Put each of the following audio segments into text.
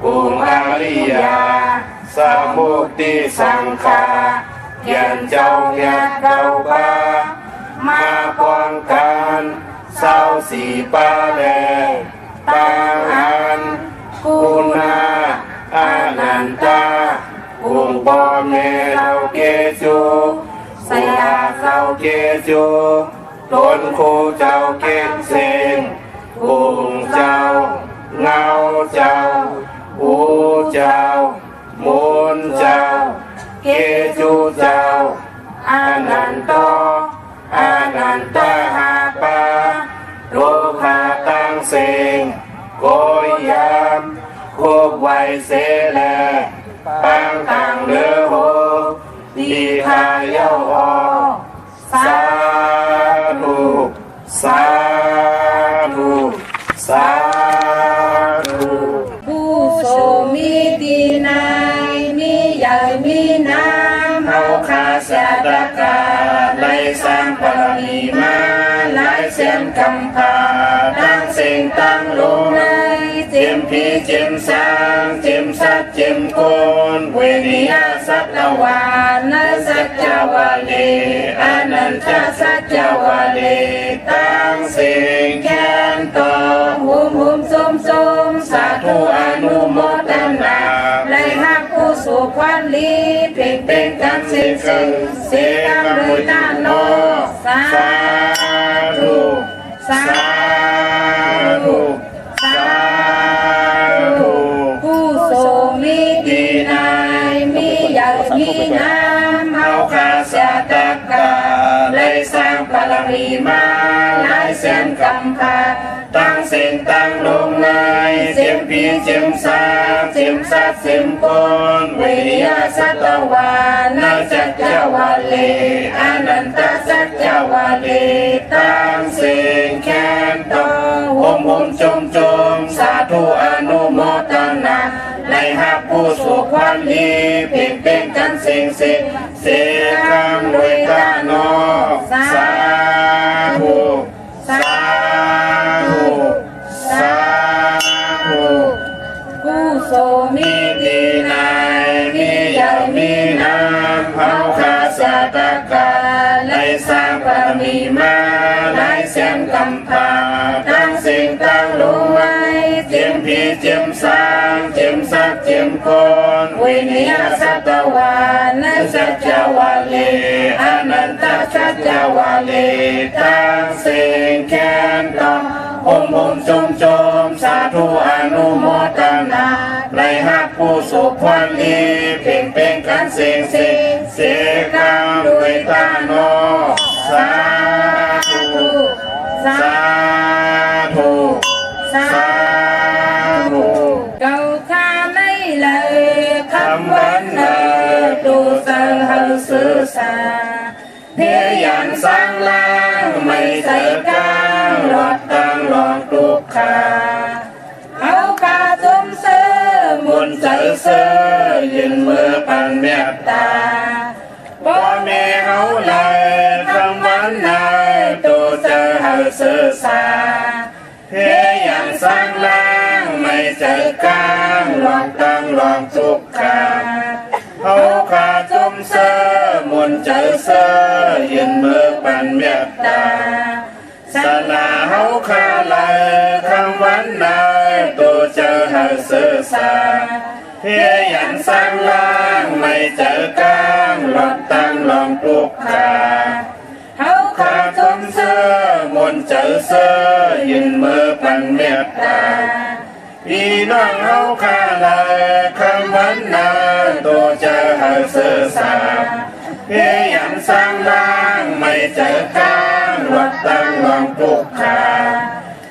องค์อริยาสามุติสังฆาเขียนเจ้าเงียเก่าบามาป้องกันเศร้าสีปาแลตังอันกุณาอานันตาองค์บ่แม่เราเกจูสยาเราเกจูตนโคเจ้าเกศเสงองค์เจ้าเงาเจ้าอูเจ้ามูลเจ้าเกจูเจ้าอานันโตอานันตหาปาโลหะตังเสงโกยามโคกไวเสแลปังตังเลือโหดีทายาอสาธุสาธุสาธุผู้โสมีดีนายมีใหญ่มีน้ำเฮาขาเสียตะกาไล่สร้างปรมีมาหลายเส้นกำพาตั้งเสียงตั้งลงในเจียมพีเจียมสางเจียมสัตเจียมโกนเวนิยาสัตวานนัสัจจวาลีอนันตสัจจวาลีตั้งเสียงแค้นต่อหุมส้มสาธุอนุโมทนาเลยหักผู้สุขวันลีเพ่งเป็นกันสิ่งเสียงเลยตาโนสาธุสาธุสาธุผู้โสมีดีนายมีใหญ่มีน้ำเฮาขาเสียตะกาเลยสร้างปรมีมาหลายเส้นกำพาตั้งเส้นตั้งลงในเจียมพีเจียมสาเจียมสัตเจียมโกนเวียสัตวานาจัจจวาลีอนันตสัจจวาลีตั้งเส้นแค้นต่อหมจมสาธุอนุโมทนาในหักผู้สุขวันดีเพ่งเป็นกันสิ่งเสียคำด้วยกาโนสาธุสาธุสาธุผู้โสมีดีนายมีใหญ่มีน้ำเฮาขาสาตะกาเลยสร้างปรมีมาหลายเส้นกำพาตั้งสิ่งตั้งลงไว้เจียมพีเจียมสางเจียมสัตเจียมโกนเวนิยาสัตวานัสัจจวาลีอนันตสัจจวาลีตั้งสิ่งแค้นต่อจมสาธุอนุโมทนาในหักผู้สุขวันดีเพ่งเป็นกันเสียคำด้วยตาโนสาธุสาธุสาธุเก่าข้าไม่เลยคำวันเนอดูเสอหาสื่อสาเพียอย่างสร้างล่างไม่ใส่กลางหลอดตั้งหลอกทุกขาเอากาจมเสือมุนใจเสือยืนมือปันเมตตาบ่แม่เอาเลยคำวันนายตัวเจอหาสื่อสาเพียอย่างสร้างล่างไม่ใจกลางหลอดตั้งหลอกทุกขาเอาขาจมเสือมุนใจเสือยืนมือปันเมตตาสนาเฮาขาเลยคำวันนายตัวเจอหาสื่อสาเพียอย่างสร้างล่างไม่เจอกลางหลอดตั้งหลอกทุกขาเฮาขาจมเสือมุนใจเสือยืนมือปันเมตตาพี่น้องเฮาขาเลยคำวันนายตัวเจอหาสื่อสาเพียอย่างสร้างล่างไม่เจอกลางหลอดตั้งหลอกทุกขา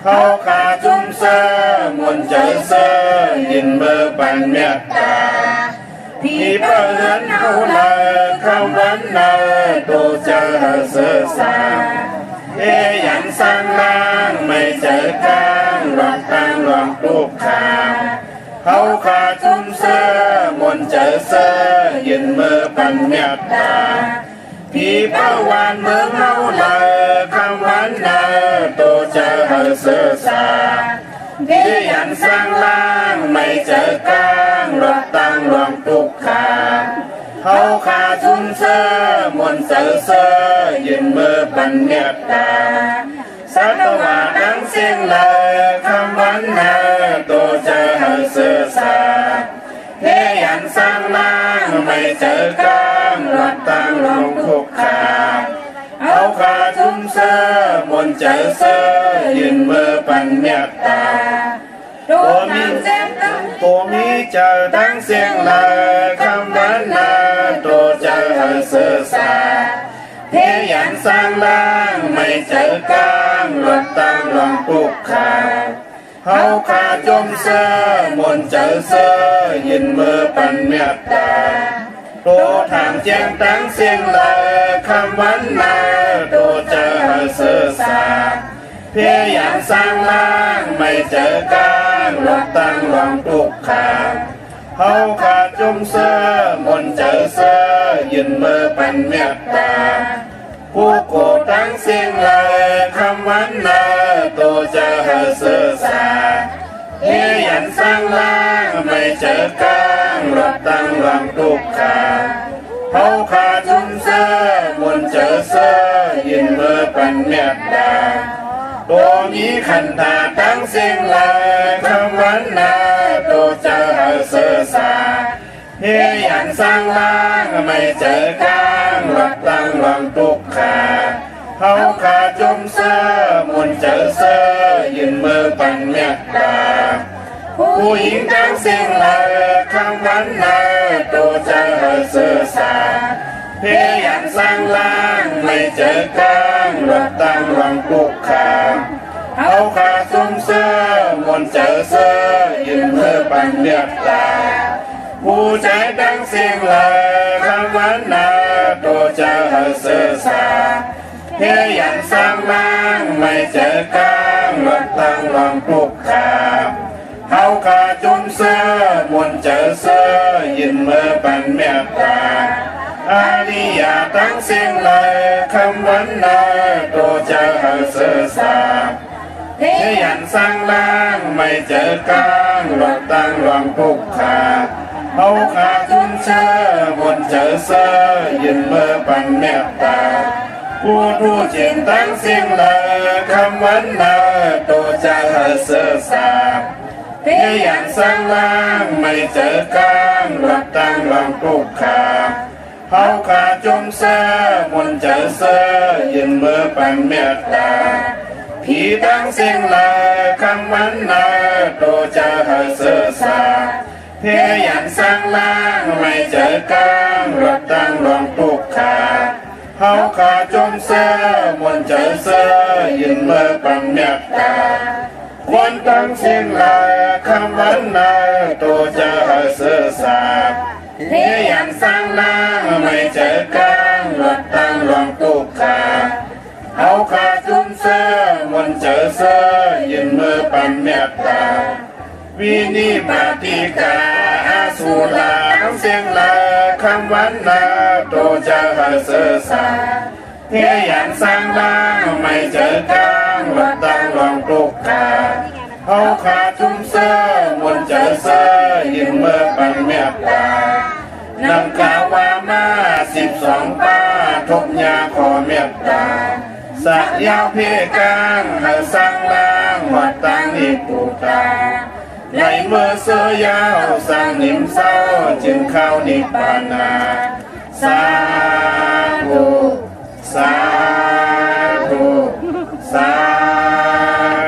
เขาขาจุ่มเสือมุนใจเสือยืนมือปันเมตตาพี่เปิดเขาเลยคำวันนายตัวเจอหาสื่อสาเพียอย่างสร้างล่างไม่เจอกลางหลอดตั้งหลอกทุกขาเขาขาจุ่มเสือมุนใจเสือยืนมือปันเมตตาพี่เป้าวานเมืองเฮาเลยคำวันนายตัวเจอหาสื่อสา เพียรสร้างล่างไม่เจอกลางลดตั้งรวมทุกขาเขาขาชุนเสอมนเสอเสอยืนมือปันเมตตาสัตวาดังเสียงเลยคำวันนาตัวเจอหาเสือสาเพียรสร้างล่างไม่เจอกลางลดตั้งรวมทุกขาเอาขาชุมเสอมนเจอเสอยืนมือปันเมตตาตัวมีเจ็บตั้งตัวมีเจอตั้งเสียงเลยคำวันนาตัวเจอหาเสือสาเพียรสร้างล่างไม่เจอกลางลดตั้งรวมทุกขาเขาขาจมเสอมนเจอเสอยืนมือปันเมตตาตัวทางแจ้งตั้งเสียงเลยคำวันนาตัวเจอหาเสือสาเพียรสร้างล่างไม่เจอกลางลดตั้งรวมทุกขาเขาขาจมเสอมนเจอเสอยืนมือปันเมตตาผู้โกตั้งเสียงเลยคำวันนาตัวเจอหาเสือสาเพียรสร้างล่างไม่เจอกลางลดตั้งรวมทุกขาเขาขาจมเสอมนเจอเสอยืนมือปันเมตตาตัวมีขันธาตั้งเสียงเลยคำวันนาตัวเจอหาเสือสาเพียรสร้างล่างไม่เจอกลางลดตั้งรวมทุกขาเขาขาจมเสอมนเจอเสอยืนมือปันเมตตาผู้หญิงตั้งเสียงเลยคำวันนาตัวเจอหาเสือสาเพียรสร้างล่างไม่เจอกลางลดตั้งรวมทุกขาเขาขาจมเสอมนเจอเสอยืนมือปันเมตตาผู้ใจตั้งเสียงเลยคำวันนาตัวเจอหาเสือสาเพียรสร้างล่างไม่เจอกลางลดตั้งรวมทุกขาเขาขาจมเสอมนเจอเสอยืนมือปันเมตตาอาริยาตั้งเสียงเลยคำวันนาตัวเจอหาเสือสาเพียรสร้างล่างไม่เจอกลางลดตั้งรวมทุกขาเขาขาจุนเสอมนเจอเสอยืนมือปันเมตตาผู้รู้จิตตั้งเสียงเลยคำวันนาตัวเจอหาเสือสาเพียรสร้างล่างไม่เจอกลางลดตั้งรวมทุกขาเขาขาจมเสอมนเจอเสอยืนมือปันเมตตาผีตั้งเสียงเลยคำวันนาตัวเจอหาเสือสาเพียรสร้างล่างไม่เจอกลางลดตั้งรวมทุกขาเขาขาจมเสอมนเจอเสอยืนมือปันเมตตาควรตั้งเสียงเลยคำวันนาตัวเจอหาเสือสาเพียรสร้างล่างไม่เจอกลางลดตั้งรวมทุกขาเขาขาจุมเสอมนเจอเสอยืนมือปันเมตตาวินิปติกาอาสุลาทั้งเสียงลาคำวันนาตัวเจอหาเสือสาเพียรสร้างล่างไม่เจอกลางลดตั้งรวมทุกขาเขาขาจุมเสอมนเจอเสอยืนมือปันเมตตานำกาวามา12ป้าทุกยาขอเมตตาสักยาวเพกางให้สร้างล่างวัดตั้งนิปุตาในเมื่อเสือยาวสร้างนิมเศร้าจึงเข้านิพพานาสาธุสาธุสา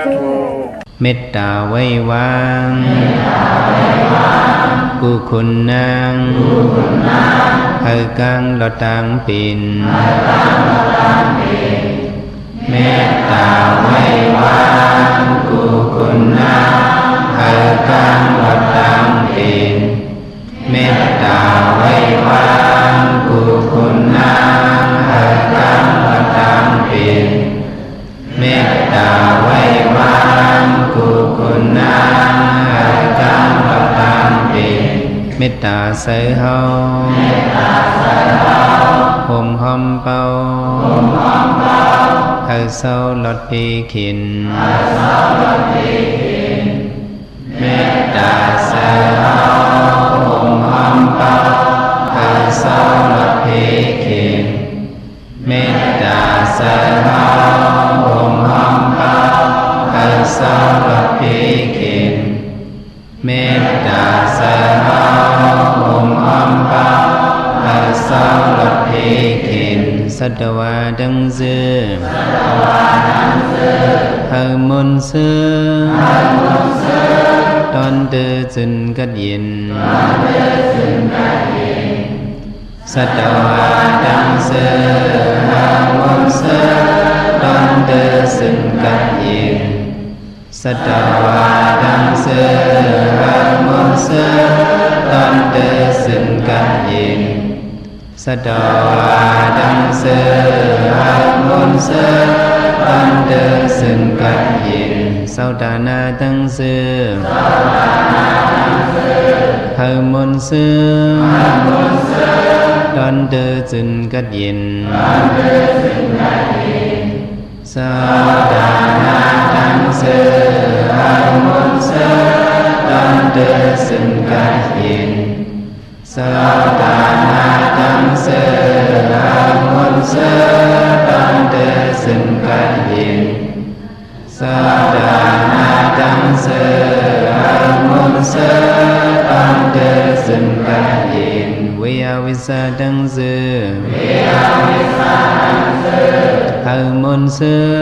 ธุเมตตาไว้วางกุคุณนางเฮกังลตังปินเมตตาไว้วางกุคุณนางเฮกังลตังปินเมตตาไว้วางกุคุณนางเฮกังลตังปินเมตตาไว้วางกุคุณนางเฮกังลตังปินเมตตาเสยเฮาห่มหอมเป่าเฮาเศร้าลดปีขิน เมตตาสหองค์อัมปาคาสาวะเพขินเมตตาสหองค์อัมปาคาสาวะเพขินเมตตาสหองค์อัมปาคาสาวะเพขินสัตวาดังเสือhờ môn sư đón tư dừng cất yên sát đầu đăng sư hờ môn sư đón tư dừng cất yên sát đầu đăng sư hờ môn sư đón tư dừng cất yên sát đầu đăng sư hờ môn sư đón tư dừng cất yên sau đà na tăng sư hờ môn sư đón tư dừng cất yên sau đà na tăng sư hờ môn sư đón tư dừng cất yên sau đà na tăng sư hờ môn sư đón tư dừng cất yên sa đà na tăng sư hờ môn sư đón tư dừng cất yên vi a vi sa tăng sư hờ môn sư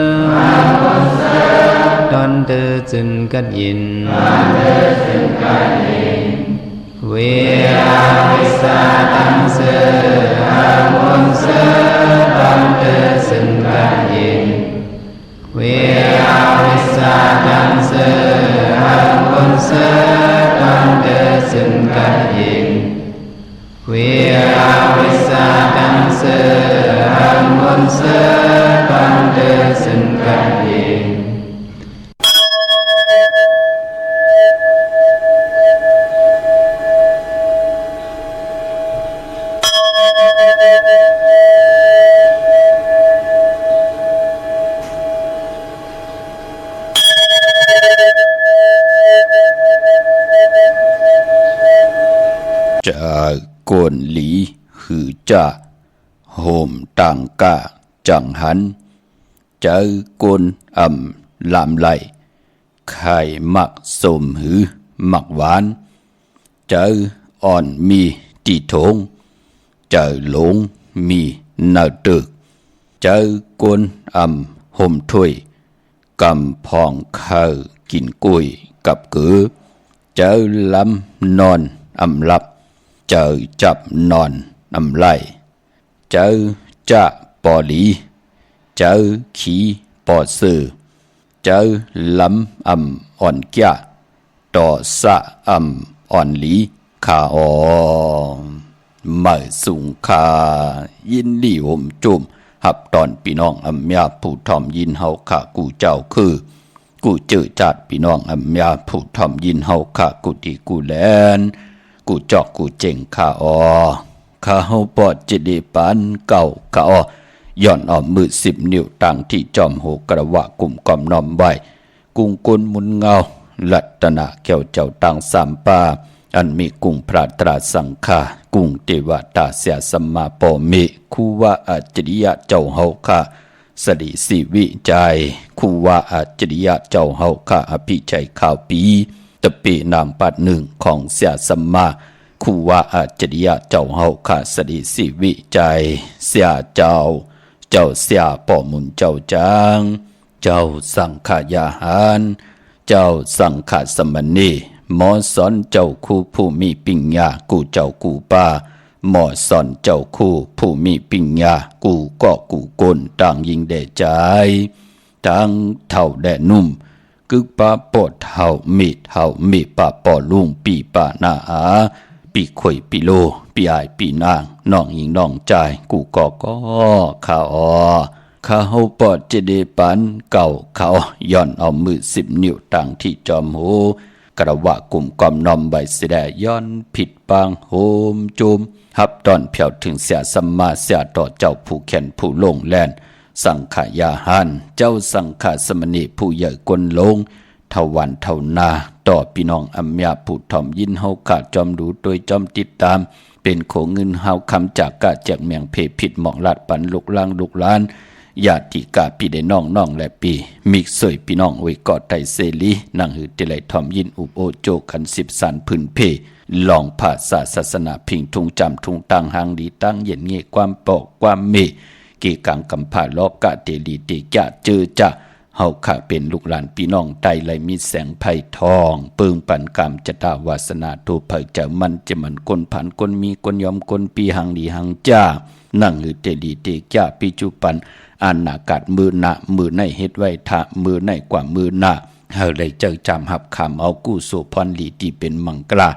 đón tư dừng cất yên vi a vi sa tăng sư hờ môn sư đón tư dừng cất yên vi a vi sa tăng sư hờ môn sư đón tư dừng cất yên vi a vi sa tăng sư hờ môn sư đón tư dừng cất yên Cồn lý hử trả hồm tàng cả chẳng hắn chớ côn ẩm làm lại khai mặc xồm hứ mặc ván chớ on mi trì thốn chớ lốn mi nở trực chớ côn ẩm hồm thuy cầm phong khờ kín cùi cặp cứ chớ lắm non ẩm lập chớ chập nòn nằm lại chớ chạ bỏ lý chớ khí bỏ sự chớ lắm ổn kia đỏ xạ ổn lý khả ồ mở sung khả yên lý ôm chùm hập đòn bị nong mẹ phụ thòm yên hậu khả cụ chào khư cụ chữ chạt bị nong mẹ phụ thòm yên hậu khả cụ đi cụ lênกูจอกกูเจ๋งข้าอข้าเฮาปอดจิดีปานเก่าข้าย่อนมือ10 นิ้วต่างที่จอมโหกระวะกลุ่มกอมน้อมไว้กุ้งกุนมุนเงาลัตนะแก้วเจ้าต่างสามปาอันมีกุ้งพระตราสังฆากุ้งเทวตาเสียสัมมาปอเมคูวะอัจฉริยะเจ้าเฮาข้าสดิสิวิจัยคูวะอัจฉริยะเจ้าเฮาข้าอภิชัยข่าวปีตะปีนามปัดหนึ่งของเสียสัมมาคูวาอัจฉริยะเจ้าเฮาข้าสดิสิวิจัยเสียเจ้าเสียป่อมุนเจ้าจางเจ้าสังขยาหารเจ้าสังขสมณีหมอสอนเจ้าคู่ผู้มีปิญญากูเจ้ากูป้าหมอสอนเจ้าคู่ผู้มีปิญญากูก็กูกลต่างยิงแด่ใจทั้งเท่าแด่นุ่มกึกปะปอดเท่ามีปะปอลุงปีปะนาอาปีข่อยปีโลปีอายปีนางน้องยิงน้องใจกูก็ข้าข้าเฮาปอดเจดีปันเก่าเขาย่อนเอามือ10 นิ้วต่างที่จอมหูกระวะกลุ่มกอมนอมใบเสดย้อนผิดปางโฮมจุมฮับตอนเพียวถึงเสียสัมมาเสียต่อเจ้าผู้แขนผู้ลงแลนสังขยาหันเจ้าสังขสมณีผู้ใหญ่กลลง ทวันเท่านาต่อพี่น้องอัมยาผู้ถ่อมยินเฮาขาดจอมดูโดยจอมติดตามเป็นโขเงินเฮาคำจากกะแจกเมียงเพผิดหมองลาดปันลูกล่างลูกล้านญาติกาพี่ได้น้องและปีมิกสวยพี่น้องไว้กอดไทยเสรีนั่งหือติไลถ่อมยินอุบโอโจกัน10สันพื้นเพลองภาษาศาสนาพิงทุงจำทุงตังหางดีตั้งเย็นเงี้ยความปอกความเมกีกังกำพาลอกกะเตลีเตกะเจอจะเฮาข้าเป็นลูกหลานพี่น้องไตไหลมีแสงไผ่ทองปึงปันกรรมจตาวาสนาทูเผยจะมันจะมันคนผันคนมีคนยอมคนปีหังดีหังจ้านั่งหือเตลีเตกะปิจุปันอันนากาศมือหนามือในเฮ็ดไว้ทะมือในกว่ามือหนาเฮาได้เจอจำหับคำเอากู้โสพรลีที่เป็นมังกรา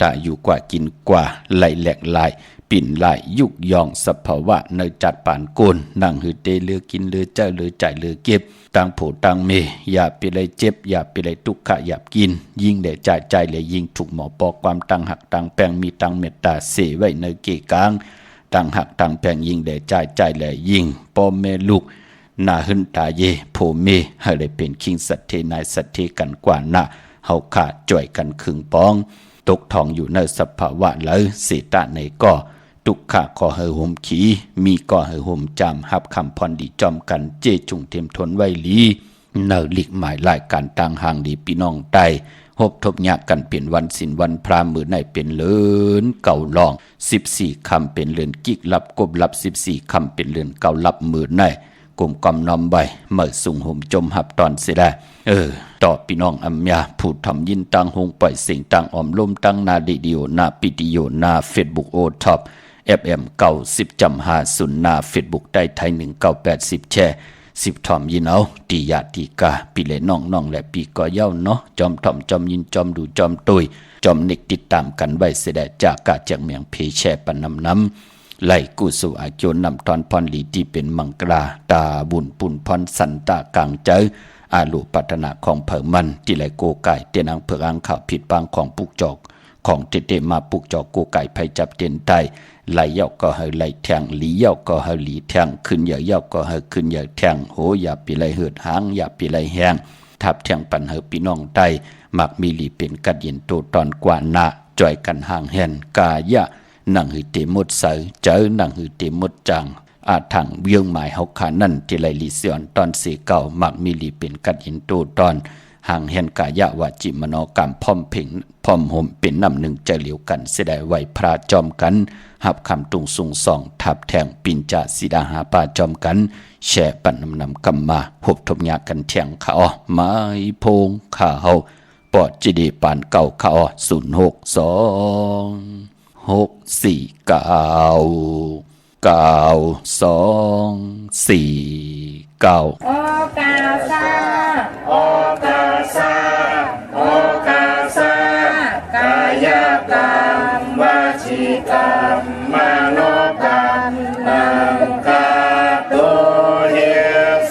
ตาอยู่กว่ากินกว่าไหลแหลกลายปิ่นลายยุกยองสภาวะในจัดปานโกนนั่งหือเตเลือกินเลือเจ้าเลือใจเลือเก็บต่างโผต่างเมอย่าไปเลยเจ็บอย่าไปเลยทุกขะอย่ากินยิ่งเดจ่ายใจเลยยิ่งถูกหมอปอกความตังหักตังแปงมีตังเมตตาเสไว้ในเกกลางตังหักตังแปงยิ่งเดจ่ายใจเลยยิ่งปอมเมลูกนาหึนตาเยโพเมให้ได้เป็นคิงสัตเทนายสัตเทกันกว่านะเฮาขาดจ่อยกันครึ่งปองตกทองอยู่ในสภาวะเลยเสตะในก็ทุกขะก่อเฮห่มขีมีก่อเฮห่มจำหับคำพรดีจอมกันเจจุงเทียมทนไว้ลีเนอหลีกหมายรายการต่างห่างดีพี่น้องไตหบทบยากกันเปลี่ยนวันสินวันพรามมือในเป็นเลือนเก่าลอง14คำเป็นเลือนกิกลับกบลับ14คำเป็นเลือนเก่าลับมือในกลุ่มกำนำใบเมื่อสุ่งห่มจมหับตอนเสียได้ต่อพี่น้องอัมยาผู้ทำยินตังหงปล่อยเสียงตังออมลมตังนาดิดิโอนาปิดิโอนาเฟซบุ๊กโอท็อปFM 90.50นาเฟซบุ๊กได้ไทย1980แชร์10ทอมยินเอาตีญาติกาปีเลน้องและปีก็เย้าเนาะจอมทอมจอมยินจอมดูจอมตุยจอมเน็กติดตามกันไว้เสด็จจากกาจากเมียงเพแช่ปันน้ำไหลกุสุอาโจนำตอนพรลีที่เป็นมังกราตาบุญปุ่นพรสันตากลางเจออาลุปัตนาของเผิงมันที่ไหลโกไก่เตียนอังเผือกอังข่าวผิดบางของปุกจอกของเตมาปุกจอกโกไก่ไผจับเตียนไตไหลเย่าก็ให้ไหลแทงหลีเย่าก็ให้หลีแทงขึ้นเย่าก็ให้ขึ้นแทงโหอย่าปีไหลเหือดหางอย่าปีไหลแห้งทับแทงปันเหอพี่น้องไตมักมีหลีเป็นกัดเย็นโตตอนกว่านาจ่อยกันห่างแหนกายะนั่งหือเตมดเสยเจอนั่งหือเตมดจังอาถังเวียงหมายเฮาขานั่นที่ไหลลีเสียนตอนสีเก่ามักมีหลีเป็นกัดเย็นโตตอนห่างแหนกายะวาจิมโนกรรมพร้อมเพ่งพร้อมห่มเป็นน้ำหนึ่งจะเหลียวกันเสดไว้พระจอมกันหับคำตุงสุงสองทับแทงปินจาสีดาหาปาจอมกันแช่ปันนำกำมาหบทบยากันแทงขาอไม้พงขาเฮาปอดจีดีปานเก่าขาอ062-649-9249โอกาสาโอกาสาโอกาสากายกรรมวจีกรรมมโนกรรมนังกาตุเฮ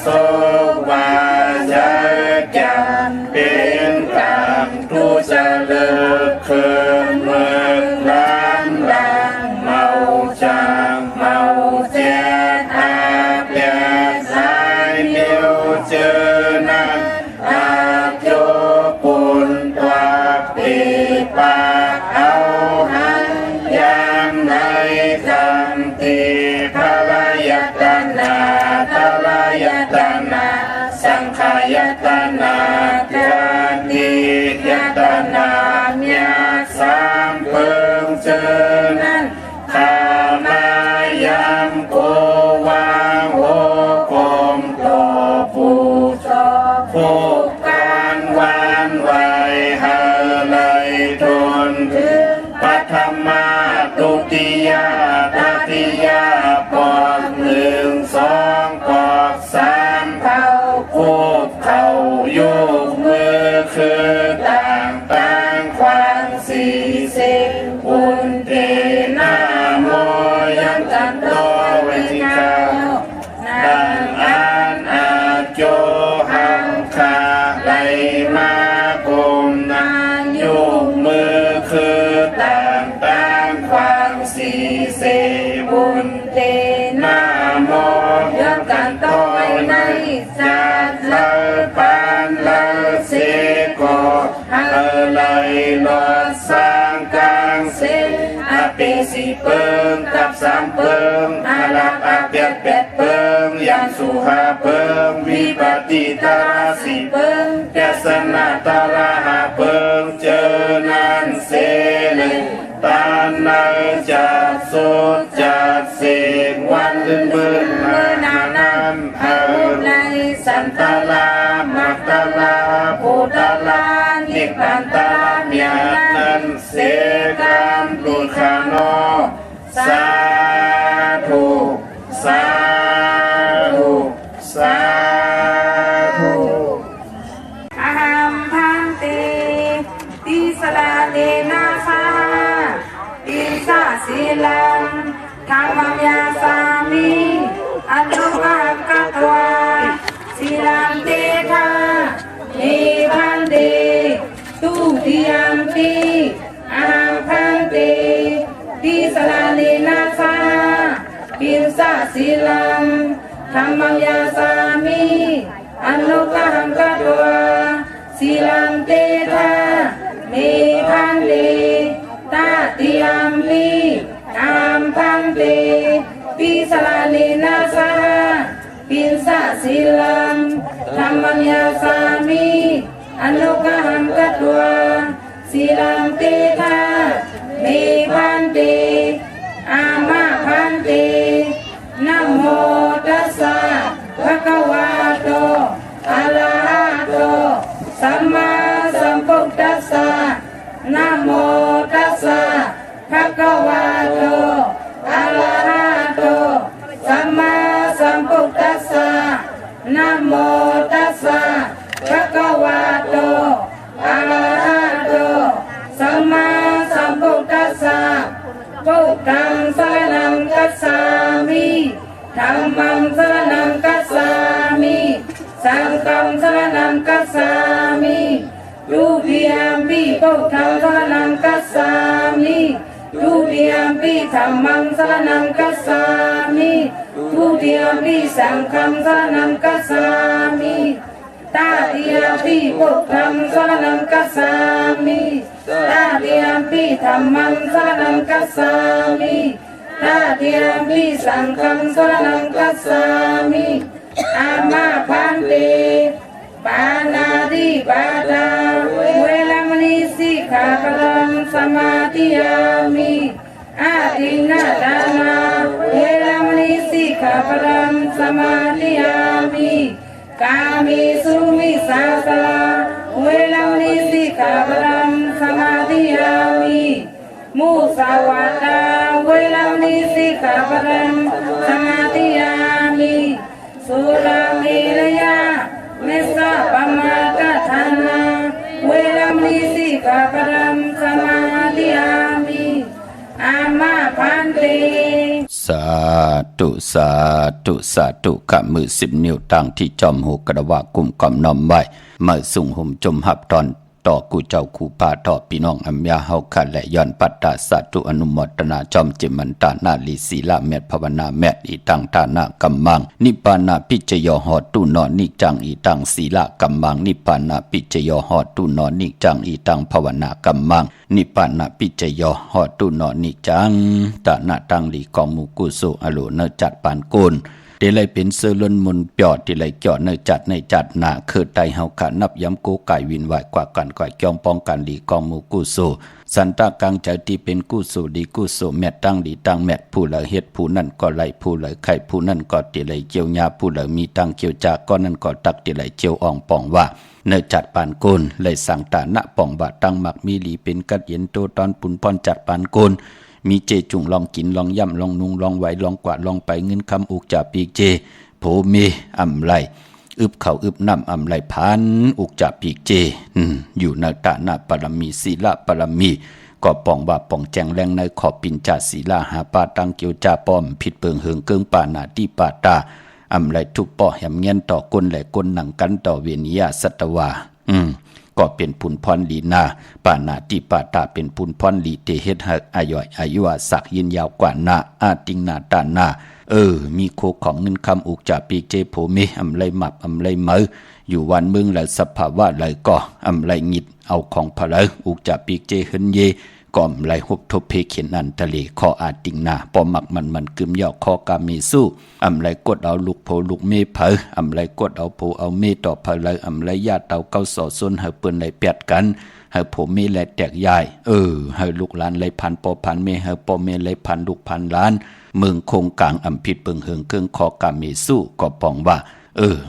สุวาจกรรมเป็นกรรมทุจริตคืนเมืองล้านดังเมาจางเมาเจ็ดอาเปียสายเดียวเจอนั้นอาโยปุนตัวปีปาเอาหันยามในคำตีพระยตนาทรยตนาสังขายตนาเกิดนิยตนาเมียสามเพิ่งเจอนั้นข้ามายามโกวางโหกมโตผู้ชอบผู้การวานไว้หาเลยทนถึงปัทมาตุติยาตติยาปอก1 2ปอก3เท่าคูบเข่ายุกมือคือต่างความ40อุนเตนาโมยันตันโตเวทิกาดังอันอาโจหังคาไหลมากุมนายุกมือคือต่างความ40อุนเตนาโมยันตันโตในจัดเลปานเลเสโก เสอาเปสีเปิงตับสามเปิงอาลักอาเปียดเปียดเปิงยันสุหาเปิงวิปติตาราสีเปิงแกสนาตาราหาเปิงเจอนันเสเลยตาในจัดสุดจัดเสกวันลื่นมืนเมื่อนานนั้นเออในสันตาลามักตาลาภูตาลานิพพานตาลาเมียนั้นเสกันลุคาโนสาธุสาธุสาธุอาหัมพันเตติสลาเลนะสาติสาสีลังธรรมยาสามิอนุภาพกัตวาสีลังเตทานิพันเตตุติยมปีอาหัมพันเตติสลาเลนะสาติสาสีลังธรรมยาสามิอนุภาพกัตวาสีลังเตทานิพันเตตาติยมปีอาหัมพันเตติสลาเลนะสาปินสะสีลังธรรมยาสามิอนุกหังกัตวาสีลังเตทาเมพันเตอามาพันเตนะโมตัสสะภะคะวะโตอะระหะโตสัมมาสัมพุทธัสสะนะโมตัสสะภะคะวะโตอะระหะโตสัมมาสัมพุทธัสสะนะโมตัสสะภะคะวะโตอะระหะโตสัมมาสัมพุทธัสสะพุทธังสรณังคัจฉามิธัมมังสรณังคัจฉามิสังฆังสรณังคัจฉามิทุติยมปิพุทธังสรณังคัจฉามิทุติยมปิธัมมังสรณังคัจฉามิทุติยมปิสังฆังสรณังคัจฉามิตาติยมปิพุทธังสรณังคัจฉามิตาติยมปิธัมมังสรณังคัจฉามิตาติยมปิสังฆังสรณังคัจฉามิอามาพันเตปานาติปาตาเวรมณีสิกขาปะทังสมาธิยามิอาทินนาทานาเวรมณีสิกขาปะทังสมาธิยามิกามิสุมิสาสลาเวรมณีสิกขาปะทังสมาธิยามิมุสาวาทาเวรมณีสิกขาปะทังสมาธิยามิสุราเมรยาเมสะปะมาตทานาเวรมณีสิกขาปะทังสมาธิยามิอามาพันเตสาธุสาธุสาธุกะมือ10 นิ้วตั้งที่จอมหูกระว่ากุมกอมน้อมไว้มาสุ่งห่มจมหับตอนต่อกูเจ้าคูป่าต่อพี่น้องอัมยาเฮาคันและย้อนปัตตาสาธุอนุโมทนาจอมจิมันตานาลีศีลาเมตภาวนาเมตอีตังทานากัมมังนิปานาปิจโยหอตุนอนิจังอีตังศีลากัมมังนิปานาปิจโยหอตุนอนิจังอีตังภาวนากัมมังนิปานาปิจโยหอตุนอนิจังตานาตังลีกองมุกุสุอโลเนจัดปานกุลเดลัยเป็นเสือล้นมุนปยอดที่ไหลเจาะในจัดหนาคือไตเฮาขานับย้ำโกไก่วินไหวกว่ากันก่อยจอมป้องกันดีกองมูกู้โซสันตากังใจที่เป็นกู้โซดีกู้โซแมตตั้งดีตั้งแมตผู้เหลือเฮ็ดผู้นั่นก็ไหลผู้เหลือไข่ผู้นั่นก็ติไหลเจียวยาผู้เหลือมีตั้งเจียวจากก็นั่นก็ตักติไหลเจียวอ่องป่องว่าเนจัดปานโกนเลยสั่งตาณป่องบาตั้งหมักมีหลีเป็นกัดเย็นโตตอนปุ่นป้อนจัดปานโกนมีเจจุงลองกินลองย่ำลองนุงลองไหวลองกวาดลองไปเงินคำอุกจ่าปีกเจโผเมอำไรอึบเข่าอึบน้ำอำไรพันอุกจ่าปีกเจอยู่ในตาหน้าปรมีศีลปรมีก็ป่องว่าป่องแจงแรงในขอบปินจ่าศีลาหาปาตังเกียวจ่าป้อมผิดเปิงเหิงเกิงป่าหนาที่ป่าตาอำไรทุกป่อแหมเงี้ยนต่อก้นไหลก้นหนังกันต่อเวียนิยาสัตวาก็เป็นผุนพรลีนาปานาติปาตาเป็นผุนพรลีเตเฮ็ดหักอาย่อยอายุอาศักยินยาวกว่านาอาติงนาตานามีโคของเงินคำอุกจ่าปีเจโผเมอำไรหมับอำไรเมออยู่วันเมืองและสภาวะไหลก็อำไรงิดเอาของพะเลยอุกจ่าปีเจเฮินเย ก่อมไหลหุบทบเพเขียนอันทะเลคออาติงนาปอมักมันกึมยอกคอกามีสู้อำไหลกดเอาลูกโพลูกเมเผออำไหลกดเอาโพเอาเมต่อเผอเลยอำไหลญาติเต่าเก้าสอซนเฮเปิ้นไหลเปียดกันเฮผมมีแลแตกยายเฮลูกหลานไหลพันปอพันเมเฮปอเมไหลพันลูกพันล้านเมืองคงกลางอำพิดเปิงเฮิงเกิงคอกามีสู้ก็ปองว่า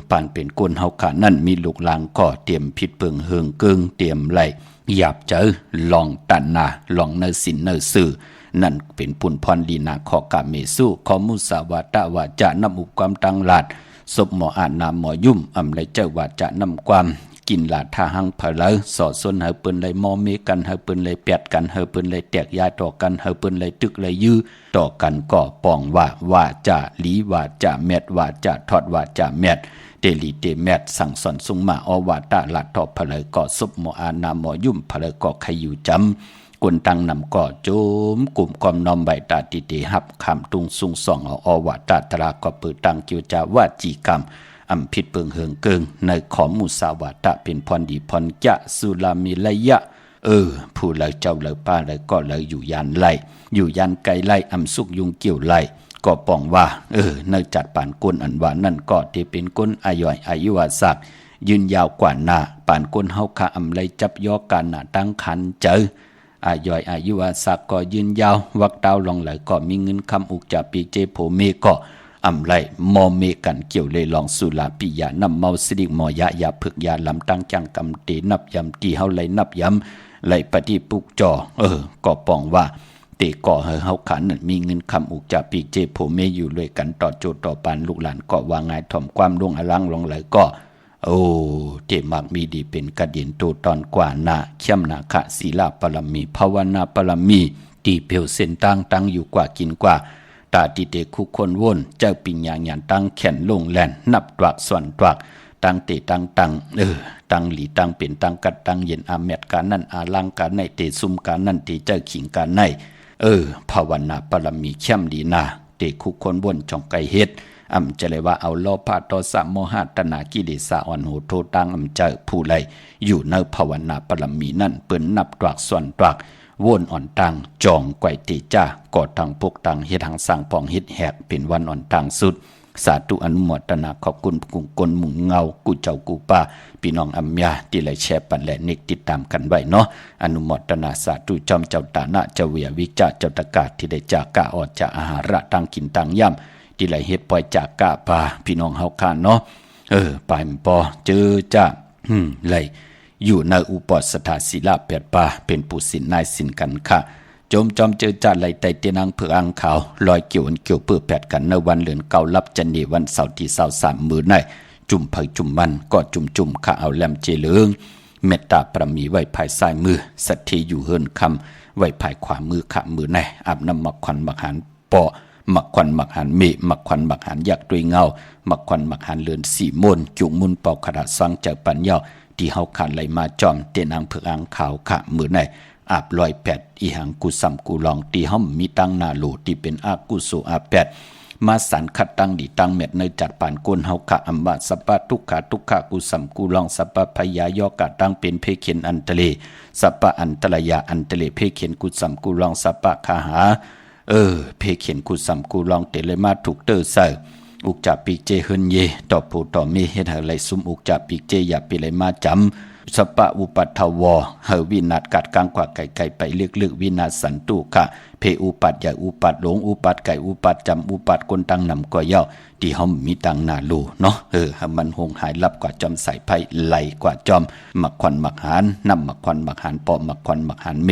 ปานเป็นก้นเฮาขานั่นมีลูกหลางก็เตรียมพิดเปิงเฮิงเกิงเตรียมไหลหยาบเจอลองตันนาลองเนสินเนสื่อนั่นเป็นปุนพรลีนาขอกาเมสู้ขอมุสาวาตะวาจะนำอุปความตังหลาดศพหมออาจนามหมอยุ่มอำไรเจ้าวาจะนำความกินหลาดท่าหังเผลอสอดส่วนเฮเปิ้นเลยมอเมกันเฮเปิ้นเลยเปียดกันเฮเปิ้นเลยแตกยายต่อกันเฮเปิ้นเลยตึกเลยยื้อต่อกันก็ปองว่าจะหลีว่าจะแมดว่าจะทอดว่าจะแมดเตลีเตแมดสั่งสอนสุงมาอวาตะหลัดทอเผลอก็ศพหมออาณาหมอยุ่มเผลอก็ใครอยู่จำกวนตังนำก่อโจมกลุ่มกอมนอมใบตาติเตหับคำตุงสุงส่องเอาอวาตาตราก็เปิดตังเกียวจาวาจีกรรมอำพิดเปิงเฮิงเกิงในขอมุสาวาตะเป็นพรดีพรจะสุลามิระยะผู้เลยเจ้าเลยป้าเลยก็เลยอยู่ยันไล่อยู่ยันไกลไล่อำสุกยุงเกี่ยวไล่ก็ปองว่าเนื่องจัดปานก้นอันว่านั่นก็ที่เป็นก้นอาย่อยอายุวาศักยืนยาวกว่าหน้าปานก้นเฮาคาอำไลจับยอการหน้าตั้งขันเจออาย่อยอายุวาศักก็ยืนยาววักดาวลองไหลก็มีเงินคำอุกจะปีเจโผเมก็อำไลมอเมกันเกี่ยวเลยลองสุลาปิยานำเมาสิริมอยะยาพึกยาลำตั้งจังกำเตนับยำตีเฮาไหลนับยำไหลปฏิปุกจอก็ปองว่าเตก่อเฮาขันนั้นมีเงินคำอุกจะปีเจโผเมอยู่เลยกันต่อโจต่อปานลูกหลานก็ว่าไงถ่อมความลงอลังลองไหลก็เตมักมีดีเป็นกระเดียนโตตอนกว่านาเข้มนาคะศีลาปรมีภาวนาปรมีตีเปียวเส้นตั้งอยู่กว่ากินกว่าตาติเตคุคนวนเจ้าปิญญาญาณตั้งแขนลงแลนนับตวักส่วนตวักตั้งเตตั้งตั้งหลีตั้งเป็นตั้งกัดตั้งเย็นอาเมตการนั่นอาลังการในเตซุมการนั่นเตเจ้าขิงการในภาวนาปรมีเข้มดีนาเตคุคนวนจองไกเฮ็ดจะเลยว่าเอาโลภะโทสะโมหะตนากิเลสอ่อนโหโทตังเจ้าผู้ใดอยู่ในภาวนาปรมีนั่นเปิ้นนับตวักส่วนตวักวนอ่อนตังจองไกวติจ้าก่อตังพกตังเฮ็ดหังสร้างปองเฮ็ดแหกเป็นวันอ่อนตังสุดสาธุอนุโมทนาขอบคุณกุงกลหมุงเงากูเจ้ากูป้าพี่น้องอัมยาที่ไหลแชร์ปันและเนกติดตามกันไว้เนาะอนุโมทนาสาธุจอมเจ้าตานะเจ้าเวียวิจาเจ้าตะกาที่ได้จากกะออดจากอาหาระตังกินตังย่ำที่ไหลเฮ็ดปล่อยจากกะปาพี่น้องเฮาคานเนาะปลายปอเจอจ้าไหลอยู่ในอุปสถาศิลาเปียดป่าเป็นผู้สินนายสินกันค่ะจมจอมเจอจ่าไหลไตเตียนังเพื่ออังขาวลอยเกี่ยวเกี่ยวเปื้อแปดกันในวันเลือนเก่ารับจันนีวันเสาร์ที่23มือในจุ่มเผยจุ่มมันก็จุ่มข้าเอาแหลมเจเลืองเมตตาประมีไว้ภายซ้ายมือสัตทีอยู่เฮินคำไว้ภายขวามือขะมือในอาบน้ำมักควันมักหันปอมักควันมักหันเมมักควันมักหันยักษ์ด้วยเงามักควันมักหันเลือนสีมนจุงมุนเป่าขนาดสังเจอปัญญาที่เฮาขันไหลมาจอมเตนางเผือกอังขาวขะมือในอาบลอยแปดอีหังกุสัมกุลองตีห้อมมีตังนาโลที่เป็นอากุโสอาแปดมาสันขัดตังดีตังเม็ดในจัดปานก้นเฮาขะอัมบะสัปปะทุกขะทุกขะกุสัมกุลองสัปปะพยายอกะตังเป็นเพเขียนอันตะเลสัปปะอันตรยาอันตะเลเพเขียนกุสัมกุลองสัปปะคาหาเพเขียนกุสัมกุลองเตเลมาถูกเตอเซออุกจับปีเจเฮินเยต่อผู้ต่อมีเฮ็ดให้ไหลซุมอุกจับปีเจอย่าไปไหลมาจำสปะอุปัฏฐวอเฮวินาศกัดกลางกว่าไก่ไปเลือกวินาศสันตุกะเพอุปัฏใหญ่อุปัฏหลงอุปัฏไก่อุปัฏจำอุปัฏคนตังนำก็ย่อที่ห้อมมีตังนาลูเนาะให้มันหงหายลับกว่าจอมใส่ไผ่ไหลกว่าจอมมักควันมักหานนำมักควันมักหานปอมักควันมักหานเม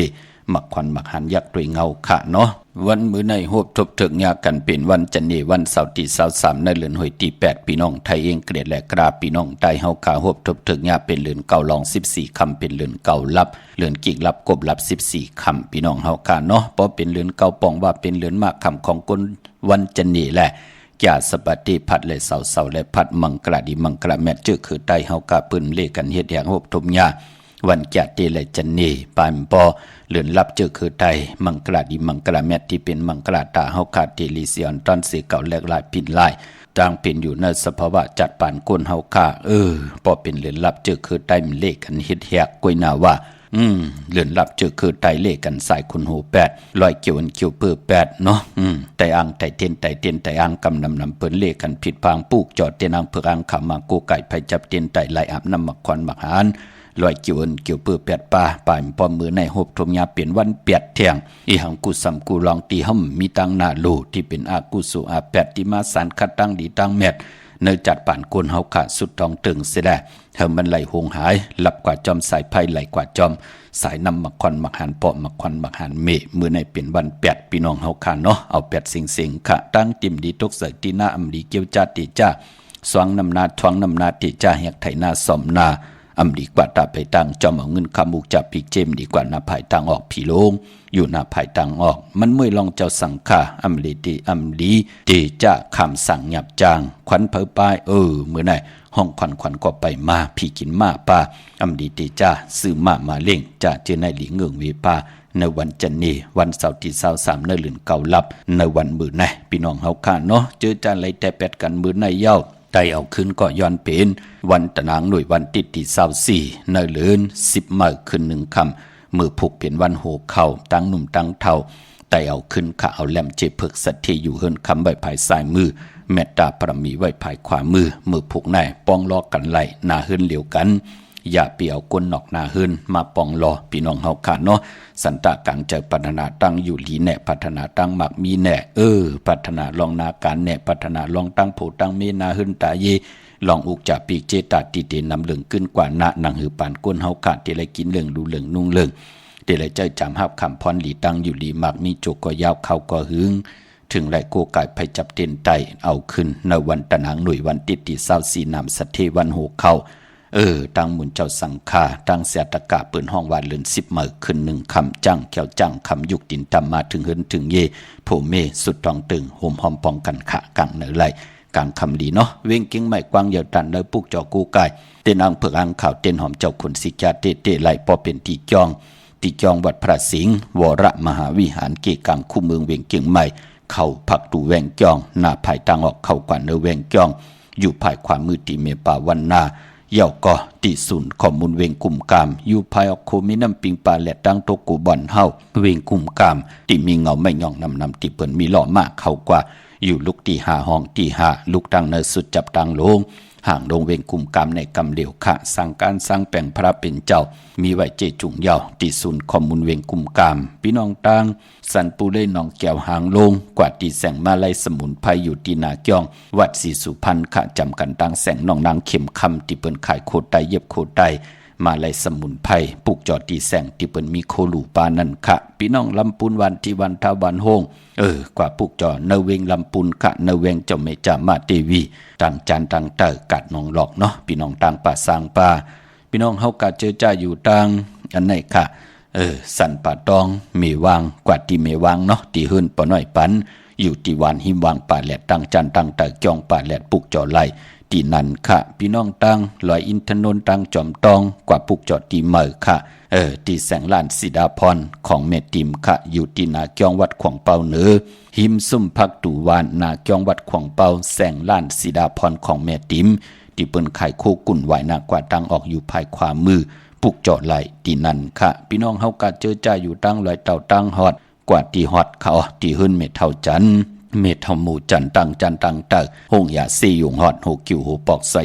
มักควันมักหันยักษ์ด้วยเงาขะเนาะวันมื้อในโฮบทบถึกยากันเป็นวันจันนีวันเสาร์ที่23ในเดือนหอยที่8พี่น้องไทยเองเกลียดและกราพี่น้องใต้เฮาขาโฮบทบถึกยาเป็นเดือนเก่าลอง14คำเป็นเดือนเก่าลับเดือนกิกลับกบลับ14คำพี่น้องเฮาขาเนาะเพราะเป็นเดือนเก่าปองว่าเป็นเดือนมากคำของคนวันจันนีแหละยาสปฏิพัดและเสาและพัดมังกระดีมังกระแม่เจอคือใต้เฮากาปืนเลกันเฮ็ดแห่งโฮบทบยาวันจัดเตและจันนีปานปอเลือนลับเจอคือไทยมังกราดีมังกราแมทที่เป็นมังกราตาเฮาคาเตลิเซียนตอนเสเก่าแลกลายพินลายต่างเป็นอยู่ในสภาวะจัดปานก้นเฮาคาพอเป็นเลือนลับเจอคือไทยมันเลขกันเฮ็ดแหกกวยนาว่า เลื่อนลับเจอคือไตเล่กันสายคุณหู8ลอยเกี่ยวอันเกี่ยวเปื้อ8เนาะไตอ่างไตเตียนไตเตียนไตอ่างกำนำเปิ้นเล่กันผิดพางปลูกจอดเตียนอ่างเพื่ออ่างขามาโกไก่ไผจับเตียนไตไหลอาบน้ำหมักควันหมักหานลอยเกี่ยวอันเกี่ยวเปื้อ8ป่าป่ายป้อมมือในหบทมยาเปลี่ยนวัน8เที่ยงอีหังกุสำกูลองตีห่มมีตังนาโลที่เป็นอากุสุอา8ที่มาสารคัดตั้งดีตั้งแมดเนื้อจัดป่านกวนเฮาขาดสุดทองตึงเสียได้เธอมันไหลหงหายหลับกว่าจอมสายไพ่ไหลกว่าจอมสายนำมักควันมักหันเปาะมักควันมักหันเมมือในเปลี่ยนวัน8พี่น้องเฮาขาดเนาะเอา8สิงค่ะตั้งติ่มดีตกใส่ตีหน้าอำดีเกี่ยวจ้าติจ้าสวงนำนาทวงนำนาติจ้าแหกไถนาสมนาอำดีกว่าตาไปตังจอมเอาเงินคำบุกจับปีกเจมดีกว่าหน้าภายตังออกผีโลงอยู่หน้าภายตังออกมันเมื่อลองเจ้าสังฆาอำลีตีอำลีตีจะคำสั่งหยับจางขวัญเผอปายเมื่อไหนห้องขวัญก็ไปมาผีกินมาป่าอำดีตีจ้าซื้อมาเล่งจะเจอในหลีเงืองเวป่าในวันจันนีวันเสาร์ที่23ในเดือนเก่าลับในวันมื้อไหนพี่น้องเฮาข้าเนาะเจอจานไหลแต่8กันมื้อในเย้าไตเอาขึ้นก็ย้อนเป็นวันตะนางหน่วยวันติดที่24ในเดือน10มื้อขึ้น1ค่ำมือผูกเป็นวันโหเข้าตั้งหนุ่มตั้งเฒ่าไตเอาขึ้นข้าเอาแหลมเจเพิกสัตที่อยู่เฮิรนคำไว้ภายซ้ายมือเมตตาปรมีไว้ภายขวามือผูกในป้องล้อกันไหลหน้าเฮิรนเหลียวกันอย่าเปียวก้นนอกหน้าเฮิรนมาป้องล้อพี่น้องเฮาขาเนาะสันตะกังใจพัฒนาตั้งอยู่หลีแน่พัฒนาตั้งมักมีแน่พัฒนาลองนาการแน่พัฒนาลองตั้งโผตั้งเมนาเฮิรนตาเยลองอุกจากปีกเจตาติเตนำเหลืองขึ้นกว่าหน้าหนังหือปานก้นเฮาขาดเตเลยกินเหลืองดูเหลืองนุ่งเหลืองเตเลยใจจำหับคำพรหลีตั้งอยู่หลีมักมีโจกก็ยาวเข้าก็หึงถึงไหลโกกายไผจับเต็นไตเอาขึ้นในวันตะนางหน่วยวันติดที่24นำสัตเทวันโหเข้าตั้งหมุนเจ้าสังฆาตั้งเสียตะกะเปิดห้องวานเลือน10มื้อขึ้น1ค่ำจังแก้วจังคำยุกตินตำมาถึงเฮินถึงเยโผเมสุดทองตึงโหมหอมปองกันขะกังเนไหลกลางคำดีเนาะเว้งกิ้งไม้กวางเหยียวตันเนปุกจอกูกายเต้นอังเผือกอังข่าวเต้นหอมเจ้าขุนสิกาเตไหลปอเป็นตีจองวัดพระสิงห์วรมหาวิหารเกกังคู่เมืองเวียงเกียงใหม่เข้าผักตูแวงจองหน้าภายตังออกเข้ากว่าเนแวงจองอยู่ภายขวามือตีเมป่าวันนาเย่าก็ติศูนย์ข้อมูลเวงกุ่มกามอยู่ภายออกโคมีน้ำปิงปลาและตั้งโตกูบ่อนเฮาเวงกุ่มกามที่มีเงาไม่ย่องนำที่เปิ้นมีหล่อมากเข้ากว่าอยู่ลุกที่5ห้องที่5ลุกตั้งเนสุดจับตังลงห่างลงเวงกุ่มกามในกำเหลียวขะสั่งการสร้างแปลงพระเป็นเจ้ามีไว้เจจุงเย่าติศูนย์ข้อมูลเวงกุ่มกามพี่น้องตังสันปูเล่นองแก้วหางลงกว่าตีแสงมาไลสมุนไพอยู่ที่นาเกียงวัดศรีสุพรรณขะจำกันตังแสงน้องนางเข็มคำที่เปิ้นขายโคไตเย็บโคไตมาไลสมุนไพปลูกจอดตีแสงที่เปิ้นมีโคลูปานั่นขะพี่น้องลำปูนวันที่วันทาวันโฮงกว่าปลูกจอเนเวงลำปูนขะเนเวงเจ้าเมจามาเตวีต่างจานต่างเตอกัดน้องหลอกเนาะพี่น้องต่างป่าสร้างป่าพี่น้องเฮากะเจอจ้าอยู่ต่างอันไหนค่ะสันป่าตองเมวางกว่าที่เมวางเนาะที่หื้นปอน้อยปันอยู่ที่วานหิมวางป่าแหลดตั้งจันตั้งแต่จองป่าแหลดปุกจอไหลที่นั่นค่ะพี่น้องตั้งลอยอินทนนท์ตั้งจอมตองกว่าปุกจอตีเมอค่ะที่แสงล้านสิดาพรของเมติมค่ะอยู่ที่นาเกียงวัดขวางเปาเหนือหิมซุ่มพักตูวานนาเกียงวัดขวางเปาแสงล้านสิดาพรของเมติมที่เปิ้นไข่โคกุ่นไหวหน้ากว่าตั้งออกอยู่ภายขวามือปุกจอดไหลที่นั่นค่ะพี่น้องเฮากะเจอจ้าอยู่ตั้งลอยเต่าตั้งฮอดกว่าที่ฮอดเขาที่หื้นเมเท่าจันเมทหมู่จันตั้งเตอหงยาซียุงฮอดโหกิวโหปอกใส่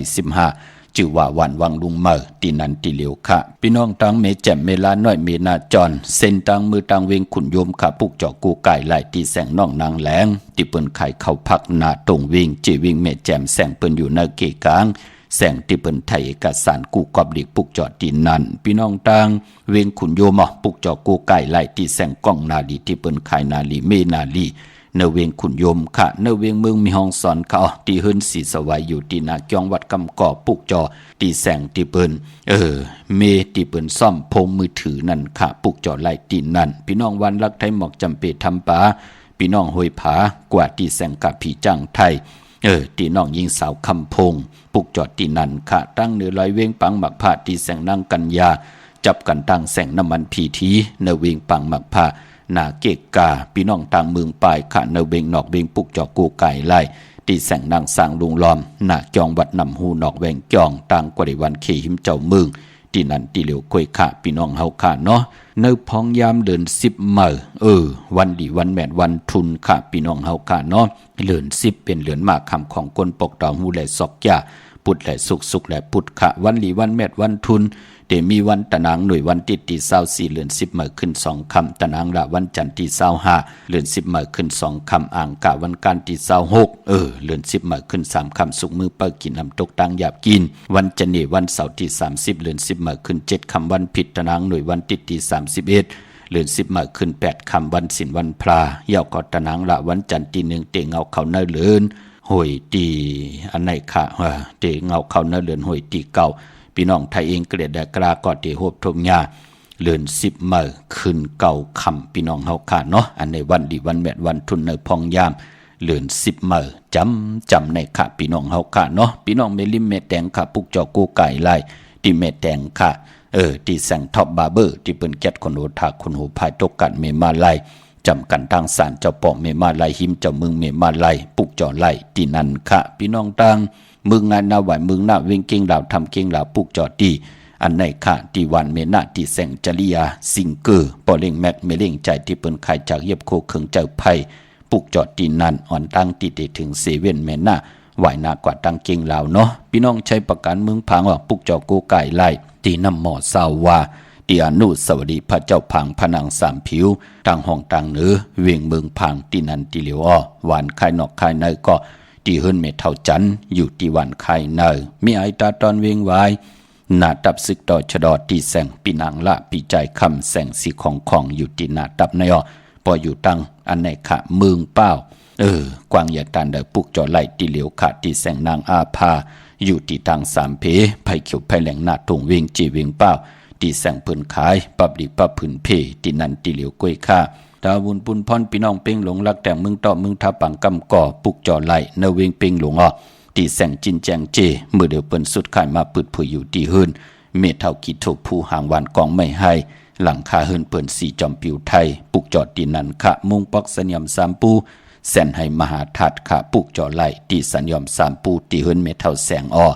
15จื่อว่าวันวังลุงเมอตีนันตีเหลียวค่ะพี่น้องตั้งเมแจ่มเมลาน้อยเมนาจรเส้นตั้งมือตั้งเวงขุนโยมค่ะปุกจอกูไก่ไหลตีแสงน้องนางแหลงที่เปิ้นไข่เข้าพักหน้าตรงวิ่งจีวิ่งเมแจ่มแสงเปิ้นอยู่ในเกกลางแสงที่เปิ้นไทยเอกสารกูกอบหลีกปุกจอตีนันพี่น้องตั้งเวงขุนโยมปุกจอกูไก่ไหลตีแสงก้องนาลีที่เปิ้นไข่นาลีเมนาลีเนเวงขุนยมค่ะเนเวงเมืองมีห้องสอนเขาตีเฮินสีสวายอยู่ที่นาเกียงวัดกำก่อปุกจอตีแสงตีเปิ้นเมตีเปิ้นซ่อมพงมือถือนั่นค่ะปุกจอไล่ตีนั่นพี่น้องวันรักไทยหมอกจำเปทำป่าพี่น้องห้วยผากว่าตีแสงกับผีจังไทยตีน้องยิงสาวคำพงปุกจอตีนั่นค่ะตั้งเนื้อลอยเวงปังหมักผ้าตีแสงนั่งกันยาจับกันตั้งแสงน้ำมันผีทีเนเวงปังหมักผ้านาเกกาพี่น้องต่างเมืองปลายขะเนเบงนอกเบงปุกจอกูไก่ไล่ตีแสงนางสร้างลุงล้อมนาจองวัดนำหูนอกแวงจองต่างกว่าวันเขหิมเจ้าเมือง ท ที่นั่นที่เหลียวกล้วยค่ะพี่น้องเฮาค่ะเนาะในพองยามเดือน10มื้อวันดีวันแม่นวันทุนค่ะพี่น้องเฮาค่ะเนาะเดือน10เป็นเดือนมากคำของคนปกตองหูและซอกยาพุทธและสุขและพุทธค่ะวันดีวันแม่นวันทุนเดมีวันตะนางหน่วยวันที่24เดือน10มื้อขึ้น2ค่ำตะนางละวันจันทร์ที่25เดือน10มื้อขึ้น2ค่ำอ่างกะวันการที่26เดือน10มื้อขึ้น3ค่ำสุกมือเปิดกินน้ำตกตังหยาบกินวันจันทร์วันเสาร์ที่30เดือน10มื้อขึ้น7ค่ำวันผิดตะนางหน่วยวันที่31เดือน10มื้อขึ้น8ค่ำวันศีลวันพระยาวก็ตะนางละวันจันทร์ที่1เตงเอาเข้าเนื้อเลือนหวยตีอันไหนค่ะเตงเอาเข้าเนื้อเลือนหวยตีเก่าพี่น้องไทยเองเกลียดแดกรากอดเตโฮบทมยาเลือน10มื้อขึ้นเก่าคำพี่น้องเฮาค่ะเนาะอันในวันดีวันแม่นวันทุนในพองยามเลือน10มื้อจำในค่ะพี่น้องเฮาค่ะเนาะพี่น้องเมลิมเมแตงค่ะปุกจอกูไก่ไล่ที่เมแตงค่ะที่แสงท็อปบาร์เบอร์ที่เปิ้นแก๊ดคนโหทาคนโหพายตกกันเมมาไล่จำกันทางสารเจ้าปอเมมาไล่หิมเจ้ามึงเมมาไล่ปุกจอไล่ที่นั่นค่ะพี่น้องตังมึงงานนาไหวมึงหน้าเวงเก่งลาวทำเก่งลาวปุกจอดีอันไหนค่ะที่วันเมนาที่แสงจริยาซิงเกอร์ปอเล่งแม็กเมเล่งใจที่เปิ้นขายจากเย็บโคเคิงเจ้าไผ่ปุกจอดที่นั่นอ่อนตั้งที่ได้ถึงเซเว่นเมนาไหวหน้ากว่าตั้งเก่งลาวเนาะพี่น้องใช้ประกันเมืองพังว่าปุกจอกูไก่ไล่ที่น้ำหมอสาววาที่อนุสาวรีย์พระเจ้าพังพนังสามผิวทางห้องต่างเหนือเวียงเมืองพังที่นั่นที่เหลียวอ้อหวานคายนอกคายในก็ที่เฮิรนเมเท่าจันอยู่ที่วันไข่เนยมีไอตาตอนเวียงไว้หน้าตับซึกต่อชะดอที่แสงปีนางละปีใจคำแสงสีของอยู่ที่หน้าตับในอ้อพออยู่ตั้งอันไหนค่ะเมืองเป้ากวางอย่าตันเดปุกจอไหลที่เหลียวขาดที่แสงนางอาภาอยู่ที่ทางสามเพไผ่เขียวไผ่แหลงหน้าตุงเวียงจีเวียงเป้าที่แสงปืนขายปับดีปับผืนเพที่นั่นที่เหลียวกล้วยค่าดาวบุญปุนพรพี่น้องเป้งหลงรักแต่งมึงต่อมึงทับปังกำก่อปุกจอไหลเนเวงเป้งหลงอ่อที่แสงจินแจงเจเมื่อเดือเปิ้นสุดขายมาปืดผุยอยู่ที่เฮิรนเมเท่ากิโถผู้หางวันกองไม่ให้หลังคาเฮิรนเปิ้นสีจอมปิวไทยปุกจอดที่นั่นค่ะมุงปอกสัญญำสามปูแสนให้มหาทัดค่ะปุกจอไหลที่สัญญำสามปูที่เฮิรนเมเท่าแสงอ้อ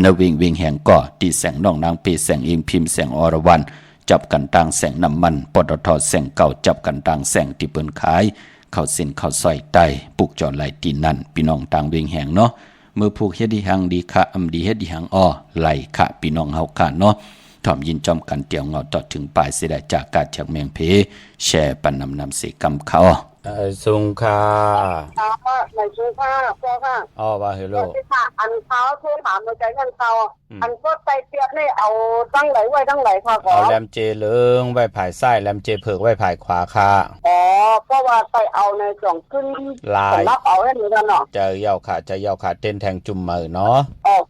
นเวงเวงแห่งก่อที่แสงน้องนางเปแสงเองพิมพ์แสงอรวันจับกันต่างแสงน้ำมันปตทแสงเก่าจับกันต่างแสงที่เปิ้นขายเข้าเส้นเข้าซอยไตปุกจอไหลที่นั่นพี่น้องต่างเวงแห่งเนาะเมื่อผูกเฮ็ดดีหังดีค่ะอำดีเฮ็ดดีหังอ้อไหลค่ะพี่น้องเฮาค่ะเนาะถ่อมยินจอมกันเตียวเงาต่อถึงปลายเสียได้จากการจากเมียงเพแชร์ปันนำเสกำเขาสุงคาในสุงคาพ่อค่ะว่าเฮโลอันเขาโทรถามในใจเงินเขาอันก็ใจเปียกนี่เอาตั้งไหลไว้ตั้งไหลค่ะขอเอาแลมเจเหลืองไว้ผายซ้ายแลมเจเผือกไว้ผายขวาค่ะเพราะว่าไปเอาในจ่องขึ้นลายรับเอาให้หนูกันเนาะจะเย่าค่ะเต้นแทงจุ่มมือเนาะ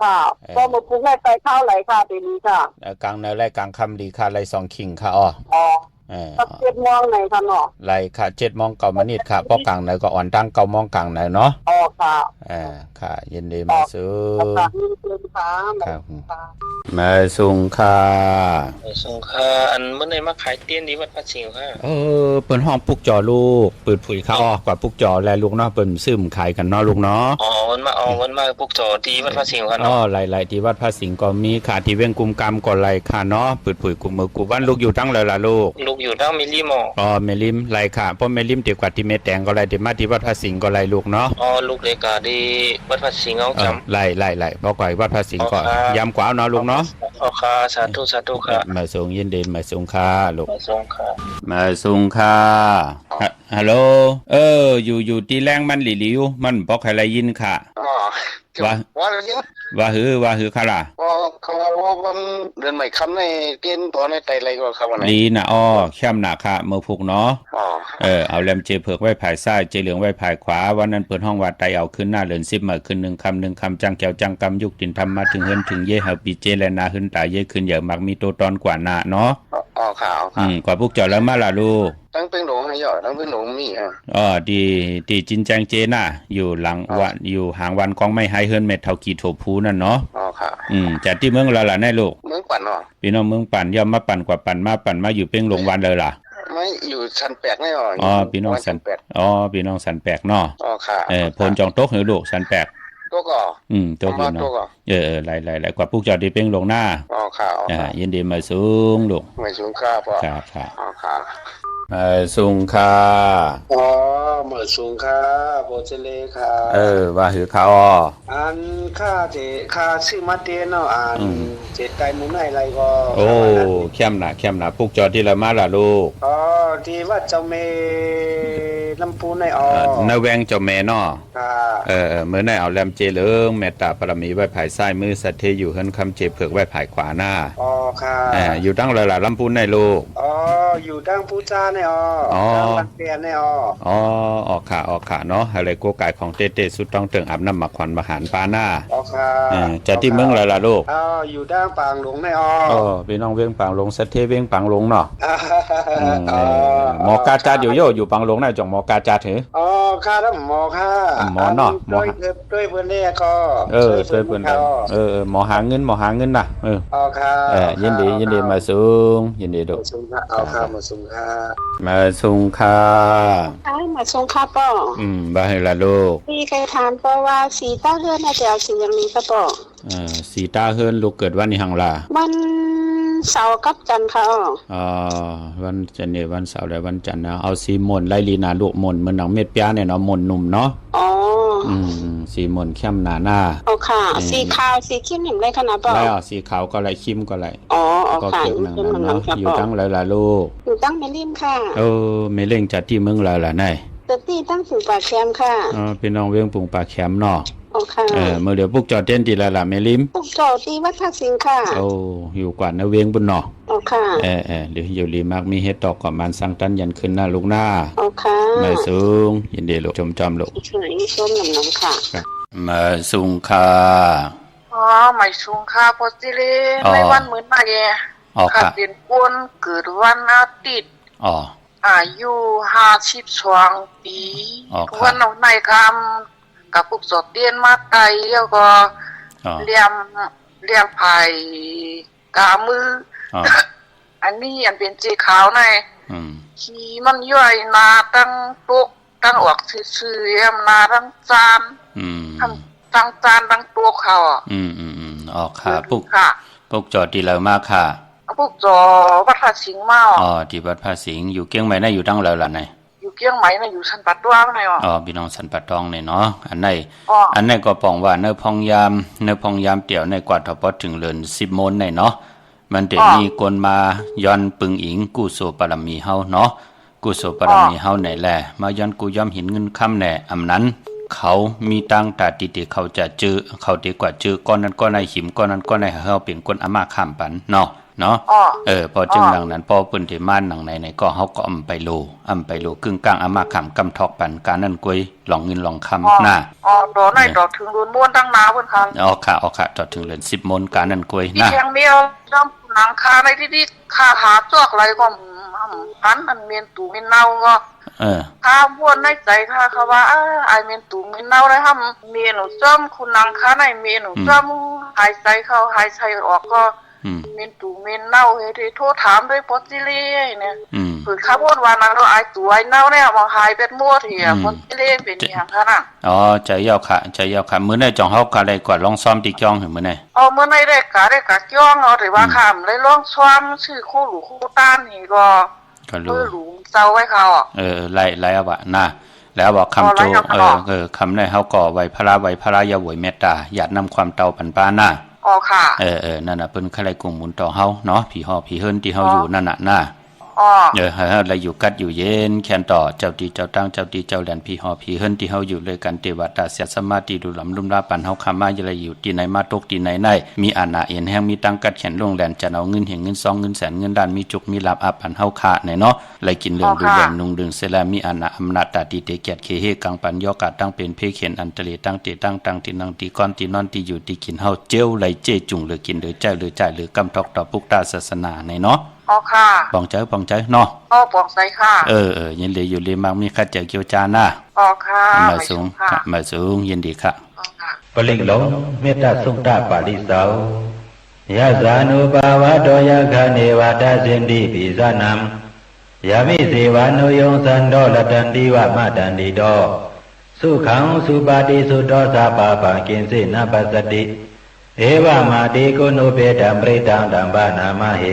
ค่ะก็มาพุงให้ไปเข้าไหลค่ะปีนี้ค่ะกลางในไร่กลางคำดีค่ะไร่2คิงค่ะ7 โมงไหนค่ะเนาะไล่ค่ะ7 โมง9 นาทีค่ะป้อกลางไหนก็อ่อนตั้ง9 โมงกลางไหนเนาะค่ะค่ะยินดีมาสู้ค่ะมาสุงค่ะอันเมื่อไหร่มาขายเตี้ยนดีวัดพระสิงห์ค่ะเปิ้นห้องปุกจอลูกปืดผุยข้าวกว่าปุกจอแลลูกเนาะเปิ้นซึมขายกันเนาะลูกเนาะวันมาปุกจอดีวัดพระสิงห์ค่ะเนาะไล่ที่วัดพระสิงห์ก็มีค่ะที่เวียงกุมกรรมก็ไล่ค่ะเนาะปืดผุยกุมมือกูบ้านลูกอยู่ตั้งเลยล่ะลูกอยู่ทั้งเมลิมเมลิมไล่ค่ะเพราะเมลิมเดี๋ยวกว่าที่เมแตงก็ไล่เดี๋ยวมาที่วัดพระสิงห์ก็ไล่ลูกเนาะลูกเลยกะดีวัดพระสิงห์เอาจำไล่เพราะก่อยวัดพระสิงห์ก็ย้ำกว่าเนาะลูกเนาะค่ะสาธุค่ะมาส่งยินดีมาส่งค่ะลูกมาส่งค่ะฮัลโหลอยู่ที่แรงมันหลิวมันบอกให้ไรยินค่ะว่าหือค่ะล่ะเขาว่าเดือนใหม่คำในเกณฑ์ตัวในไตไรก็ครับวันนี้นะแค่มหนาค่ะเมื่อผูกเนาะเอาแลมเจเผือกไว้ผายซ้ายเจเหลืองไว้ผายขวาวันนั้นเปิดห้องวัดไตเอาขึ้นหน้าเหลือน10 มาขึ้น1 คำจังแก้วจังกำยุกตินทำมาถึงเฮิรนถึงเย่หาปีเจแลนาขึ้นตายเย่ขึ้นอย่างมักมีตัวตอนกว่าหน้าเนาะค่ะกว่าพวกเจ้าแล้วมาล่ะลูกตั้งเป็นหลงให้ยอดตั้งเป็นหลงมีดีจินแจงเจน่ะอยู่หลังวันอยู่ห่างวันกองไม่ให้เฮิรนเม็ดเท่ากี่โถพูนั่นเนาะค่ะจากที่เมืองละล่ะแน่ลูกเมืองปั่นเนาะพี่น้องเมืองปั่นย่อมมาปั่นกว่าปั่นมาอยู่เป้งหลงวันเลยล่ะไม่อยู่สันแปลกแน่พี่น้องสันแปลกพี่น้องสันแปลกเนาะค่ะพลจองโต๊ะเหรอลูกสันแปลก ตัวก็ ตัวอยู่เนาะหลายกว่าพวกเจ้าที่เป้งลงหน้าอ๋อค่ะยินดีมาสูงลูกมาสูงค่ะพ่อครับอ๋อค่ะมาสูงค่ะอ๋อมาสูงค่ะโบเจเลค่ะว่าหือเขาอันค่าซื้อมาเตียนเนาะเจ็ดไก่หมูไหนอะไรก็โอ้เข้มหนาพวกเจ้าที่ละมาล่ะลูกอ๋อที่ว่าเจ้าเมลำพูนในนาแวงเจ้าแม่เนาะเมื่อไหร่เอาแลมเจเลิงเมตตาปรมีไว้ภายซ้ายมือสัตเทอยู่เฮิรนคำเจ็บเผือกไว้ภายขวาหน้าอ๋อค่ะอยู่ตั้งหลายๆลำพูนในลูกอยู่ตั้งปูจาในตั้งบันเปียนในออกค่ะเนาะอะไรโกไก่ของเต้สุดต้องเติงอาบน้ำหมักขวัญมหารปาหน้าค่ะจะที่เมืองอะไรล่ะลูกอยู่ตั้งปางหลงในพี่น้องเวียงปางหลงสัตเทเวียงปางหลงเนาะหมอกาจาอยู่ปางหลงน่ะจ่องหมอกาจาถือค่ะแล้วหมอค่ะหมอเนาะหมอด้วยเพื่อนเนี่ยก็ช่วยเพื่อนหมอหาเงินน่ะค่ะยินดีมาสูงยินดีดูค่ะมาสูงค่ะมาสูงค่ะมาสูงค่ะป่อบ่ให้ละลูกพี่เคยถามป่อว่าสีตาเฮือนน่ะจะเอาสีอย่างนี้ค่ะป่อสีตาเฮือนลูกเกิดวันนี้หังล่ะวันเสาร์กับจันทร์ค่ะวันจันทร์เนี่ยวันเสาร์และวันจันทร์นะเอาสีมนไล่ลีนาลูกมนเหมือนหนังเม็ดเปียเนี่ยเนาะมนหนุ่มเนาะสีมนเข้มหนาค่ะสีขาวสีเข้มเห็นได้ขนาดป่ะแล้วสีขาวก็ไรเข้มก็ไรก็เก็บหนังเนาะอยู่ตั้งหลายๆลูกอยู่ตั้งเมลิมค่ะเมเล่งจัดที่เมืองล่ะไหนจัดที่ตั้งปุ่งปากแคมค่ะพี่น้องเวียงปุ่งปากแคมเนาะค่ะเมื่อเดี๋ยวพวกจอดเต้นดีละเมลิมพวกจอดที่วัดท่าสิงค่ะอยู่กว่าในเวียงบุญเนาะค่ะเดี๋ยวอยู่รีมากมีเฮ็ดตอกก่อนมันสังตันยันขึ้นหน้าลูกหน้าค่ะมาสูงยินดีลูกจอมลูกสวยชมน้ำค่ะมาสูงค่ะไม่สูงค่ะพอสิเลในวันเหมือนมาแย่ค่ะเป็นคนเกิดวันอาทิตย์อายุ52 ปีวันในคำกับพวกสอดเตียนมาไกลแล้วก็เลี้ยงไผ่กามืออันนี้อันเป็นสีขาวในขี่มันย่อยนาตั้งโต๊ะตั้งออกซื่อๆนาตั้งจานตั้งจานตั้งโต๊ะเขาค่ะพวกจอดดีแล้วมากค่ะพวกจอวัดภาสิงห์มาที่วัดภาสิงห์อยู่เกียงใหม่น่ะอยู่ตั้งแล้วล่ะไหนอยู่เกียงใหม่น่ะอยู่สันปัดตองไหนพี่น้องสันปัดตองเนี่ยเนาะอันไหนก็ปองว่าเนื้อพองยามเตี่ยวในกว่าทบถึงเรือน10 โมงในเนาะมันเดี๋ยวมีคนมาย้อนปึงอิงกุโสปรมีเฮาเนาะกุโสปรมีเฮาไหนแหละมาย้อนกูย่อมหินเงินค่ำแหน่อำนั้นเขามีตั้งตาติเขาจะจื้อเขาดีกว่าจื้อก้อนนั้นก้อนในหิมก้อนนั้นก้อนในเฮาเป็นคนอามาข้ามปันเนาะพอจึงดังนั้นพอปืนที่ม่านหนังไหนก็เฮาก็อำไปโลกึ่งกลางอามาข้ามกำทอกปันการนั่นกวยหลองเงินหลองคำหน้าดอกไหนดอกถึงรุนม้วนตั้งนาเพิ่นค่ะจอดถึงเรือน10 โมงการนั่นกวยนะเพียงเดียวจ้ำหนังคาในที่คาหาจอกอะไรก็หันมันเมียนตู่เมียนเน่าก็ข้าบ้วนในใจค่ะเขาว่าไอเมียนตู่เมียนเน่าได้ทำเมียหนูจ้ำคุณนางคาในเมียหนูจ้ำหายใจเข้าหายใจออกก็เมียนตู่เมียนเน่าเฮ้ยโทษถามด้วยปอจิเล่เนี่ยคือข้าบ้วนวันนั้นเราไอตู่ไอเน่าเนี่ยมองหายเป็นมั่วเถียปอจิเล่เป็นอย่างขนาดใจเย้าค่ะมื้อไหนจ่องเฮาก็ได้กว่าลองซ้อมตีจ้องมื้อไหนมื้อไหนได้กะจ้องหรือว่าคำเลยลองซ้อมชื่อคู่หลูคู่ต้านนี่ก็รู้เจ้าไว้เขาไล่เอาว่านะแล้วบอกคำโจคำในเฮาก่อไว้พระยาหวยเมตตาอย่านำความเตาปันป้าหน้าค่ะนั่นน่ะเพิ่นใครกุ่มหมุนต่อเฮาเนาะผีฮอผีเฮิรนที่เฮาอยู่นั่นน่ะนะให้เฮาได้อยู่กัดอยู่เย็นแค้นต่อเจ้าดีเจ้าตั้งเจ้าดีเจ้าแหลนผีฮอผีเฮิรนที่เฮาอยู่เลยกันเทวดาเสียสมาธิดูหลำลุ่มลาปันเฮาคำมาอย่าอยู่ที่ไหนมาตกที่ไหนมีอาณาเอ็นแห่งมีตั้งกัดแขนลงแหลนจะเอาเงินเงิน2 เงินแสนเงินด้านมีจุกมีลาบอับปันเฮาขาไหนเนาะไหลกินเหลืองดูแลนุ่งดึงเสลามีอาณาอำนาจตาตีเตเกียรติเคเฮกังปันยอกาตั้งเป็นเพเขียนอันตะเลตั้งตีตั้งตีนังตีก้อนตีนอนตีอยู่ตีกินเฮาเจียวไหลเจจุงหรือกินหรือใจหรือจ่ายหรือกำทอกต่อปุกตาศาสนาไหนเนาะค่ะปองใจเนาะปองใจค่ะยินดีอยู่ลีมังมีข้าเจ้าเกี่ยวจานะค่ะมาสูงยินดีค่ะปลิงหลงเมตตาสุตปาริสาวยะสานุภาวะโตยะคเนวะตาสินติปิสานัมยามิเสวานุยงสันโดลตันติวะมะตันติโต สุขังสุปาติสุโตสาปาปังกินสินาปัสสติเอวะมาติโกโนเปตัมปริตังตัมปนามะเห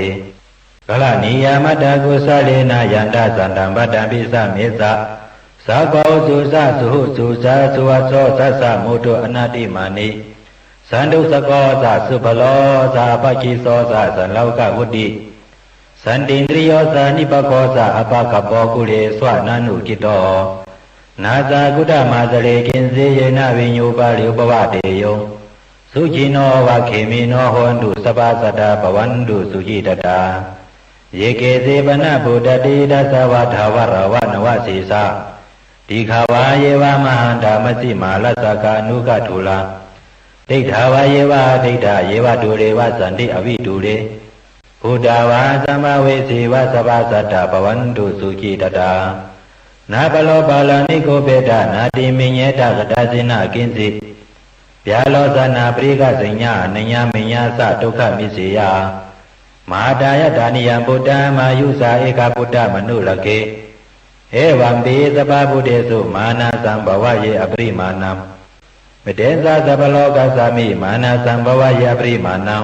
กลานิยามัตตกุสะเลนะยันตสันตัมปตัมปิสะเมสะสาโกสุสะสุหุสุสะสุวัสโสสัสสะโมตุอนาติมานิสันตุสโกสะสุภโลสะปะคิโสสะสันโลกวุติสันตินทริโยสะนิปโกสะอปะกปโปกุเลสวะนานุกิโตนาซากุตมาสเลกินစေယေနဝိညုပါလိဥပဝတေယံสุจิโนวะเขมิโนโหนตุสปาสัตตาปวันตุสุจิตตาเยเกเสปนะโพตติดัสสวะทาวรวะนวสีสะติขาวาเยวามหันตามสิมาลัสสกานุกทุลาติถาวาเยวาติถาเยวตุเรวะสันติอวิตุเรพุทธาวาสัมภเวสีวะสปาสัตตาปวันตุสุจิตตานาปโลปาลานิโกเปตานาติมิญเยตกตาสินะกินสิဗျာလောဇနာပရိကစိညာအနညာမညာသဒုက္ခမိစေယမဟာတာယဒါနိယံဗုဒ္ဓံမာယုဇာဧကဗုဒ္ဓမနုလကေဧဝံပိသဗ္ဗဗုဒ္ဓေစုမာနသံဘဝယေအပရိမာဏံမတေသသဗ္ဗလောကသမိမာနသံဘဝယေအပရိမာဏံ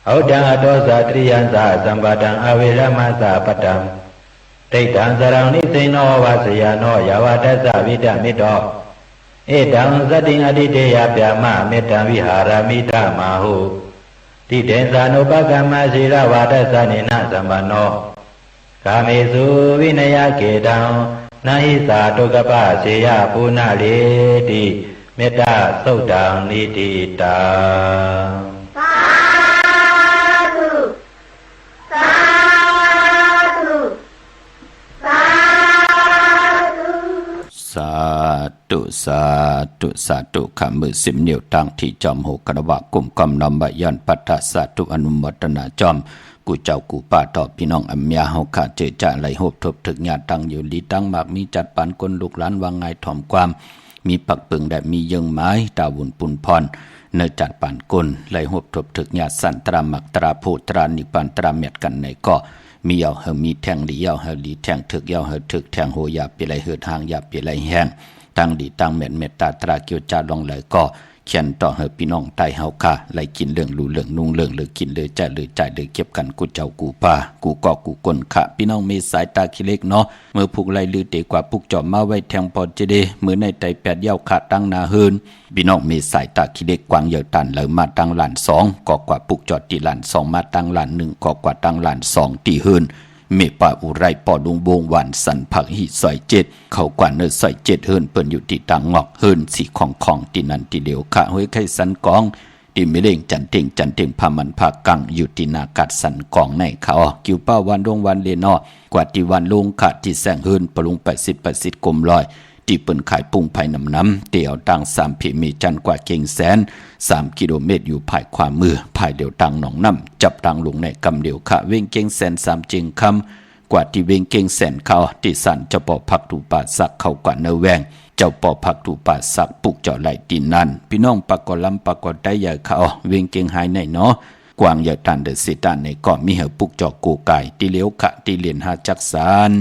ဩဒံအတောဇာတရိယံသသမ္ပတံအဝေရမသပတံဒိဋ္ဌံသရံနိသိဏောဝဆယနောယဝတ္တသဝိတမိတောเอตังสติงอดิเตยปยามะเมตังวิหารามิตมาหุติเตสานุปกรรมศีลวาทสเนนะสัมปันโนกาเมสุวินยเกตังนาหิสาตุกปะเสยปุณเลติเมตตาสุตังนิติตาสาธุสาธุสาธุข้ามือสิบนิ้วตั้งที่จอมโหกระวะกุมกำนำบยันปัตตสาธุอนุโมทนาจอมกูเจ้ากูป้าต่อพี่น้องอัมยาเฮาขาเจจ่าไหลหบทบถึกญาตั้งอยู่ลีตั้งมากมีจัดปันคนลูกหลานวางไงถ่อมความมีปักปึงแดดมีเยิงไม้ตาวุ่นปุนพรเนจัดปันคนไหลหบทบถึกญาสันตรามักตราโพตรานิปันตราเม็ดกันในก็มีเอาเฮมีแทงดีเอาเฮดีแทงถึกเอาเฮถึกแทงโหยาปีไหลเหือทางยาปีไหลแห้งตั้งดีตั้งเม็ดตาตราเกียวจาลองไหลก็เขียนต่อเฮพี่น้องไตเฮาค่ะไหลกินเรื่องรู้เรื่องนุ่งเรื่องหรือกินเลยใจหรือใจหรือเก็บกันกูเจ้ากูป่ากูก่อกูกลค่ะพี่น้องมีสายตาขี้เล็กเนาะเมื่อผูกไหลลือเตกว่าผูกจอมมาไว้แทงพอจะได้มือในไตแปดเย้าขาตั้งนาเฮินพี่น้องมีสายตาขี้เล็กกวางเยอะตันไหลมาตั้งหลานสองก่อกว่าผูกจอดตีหลานสองมาตั้งหลานหนึ่งก่อกว่าตั้งหลานสองตีเฮินเมป่าอุไรปอดุงวงวันสันผักหิซอยเจ็ดเขากว่าเนื้อซอยเจ็ดเฮินเปิ้นอยู่ที่ตังงอกเฮินสีของที่นั่นที่เดียวข้าห้วยไข่สันกองที่ไม่เล่งจันเต่งพามันพากังอยู่ที่นากัดสันกองในเขากิวป้าวันดวงวันเลนอกว่าที่วันลงขาดที่แสงเฮินปรุง80กลมลอยที่เปิ้นขายปุ้งไผ่น้ำเตี่ยวตัง3พิมีจันกว่าเก่งแสน3กิโลเมตรอยู่ภายขวามือภายเดียวตังหนองน้ำจับตังลงในกำเดียวขะเว้งเก่งแสน3จึงคำกว่าที่เว้งเก่งแสนเขาที่สันเจ้าปอผักถูป่าสักเขากว่าเนื้อแวงเจ้าปอผักถูป่าสักปุกเจ้าไหลตีนันพี่น้องปากกอลำปากกอได้ใหญ่เขาเว้งเก่งหายในเนาะกวางใหญ่ตันเดสิตันในก็มีเหปุกจอกกูไก่ที่เลี้ยวขะที่เลียนหาจักสาน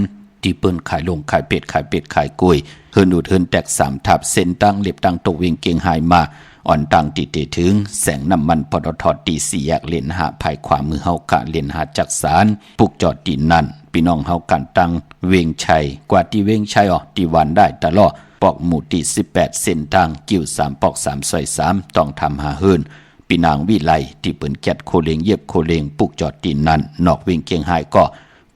ที่เปิ้นขายลงขายเป็ดขายกุยเฮินอุดเฮินแตก3ทับเส้นตั้งเล็บตั้งตกเวียงเกียงหายมาอ่อนตั้งติเตถึงแสงน้ำมันปตทตี4แยกเลนหาภายขวามือเฮากะเลนหาจักสารปุกจอดตีนั่นพี่น้องเฮากันตั้งเวียงชัยกว่าที่เวียงชัยที่วันได้ตลอดปอกหมู่ที่18เส้นทางกิ้ว3ปอก3ซอย3ต้องทำหาเฮินพี่นางวิไลที่เปิ้นแกดโคเลงเย็บโคเลงปุกจอดตีนั่นนอกเวียงเกียงหายก็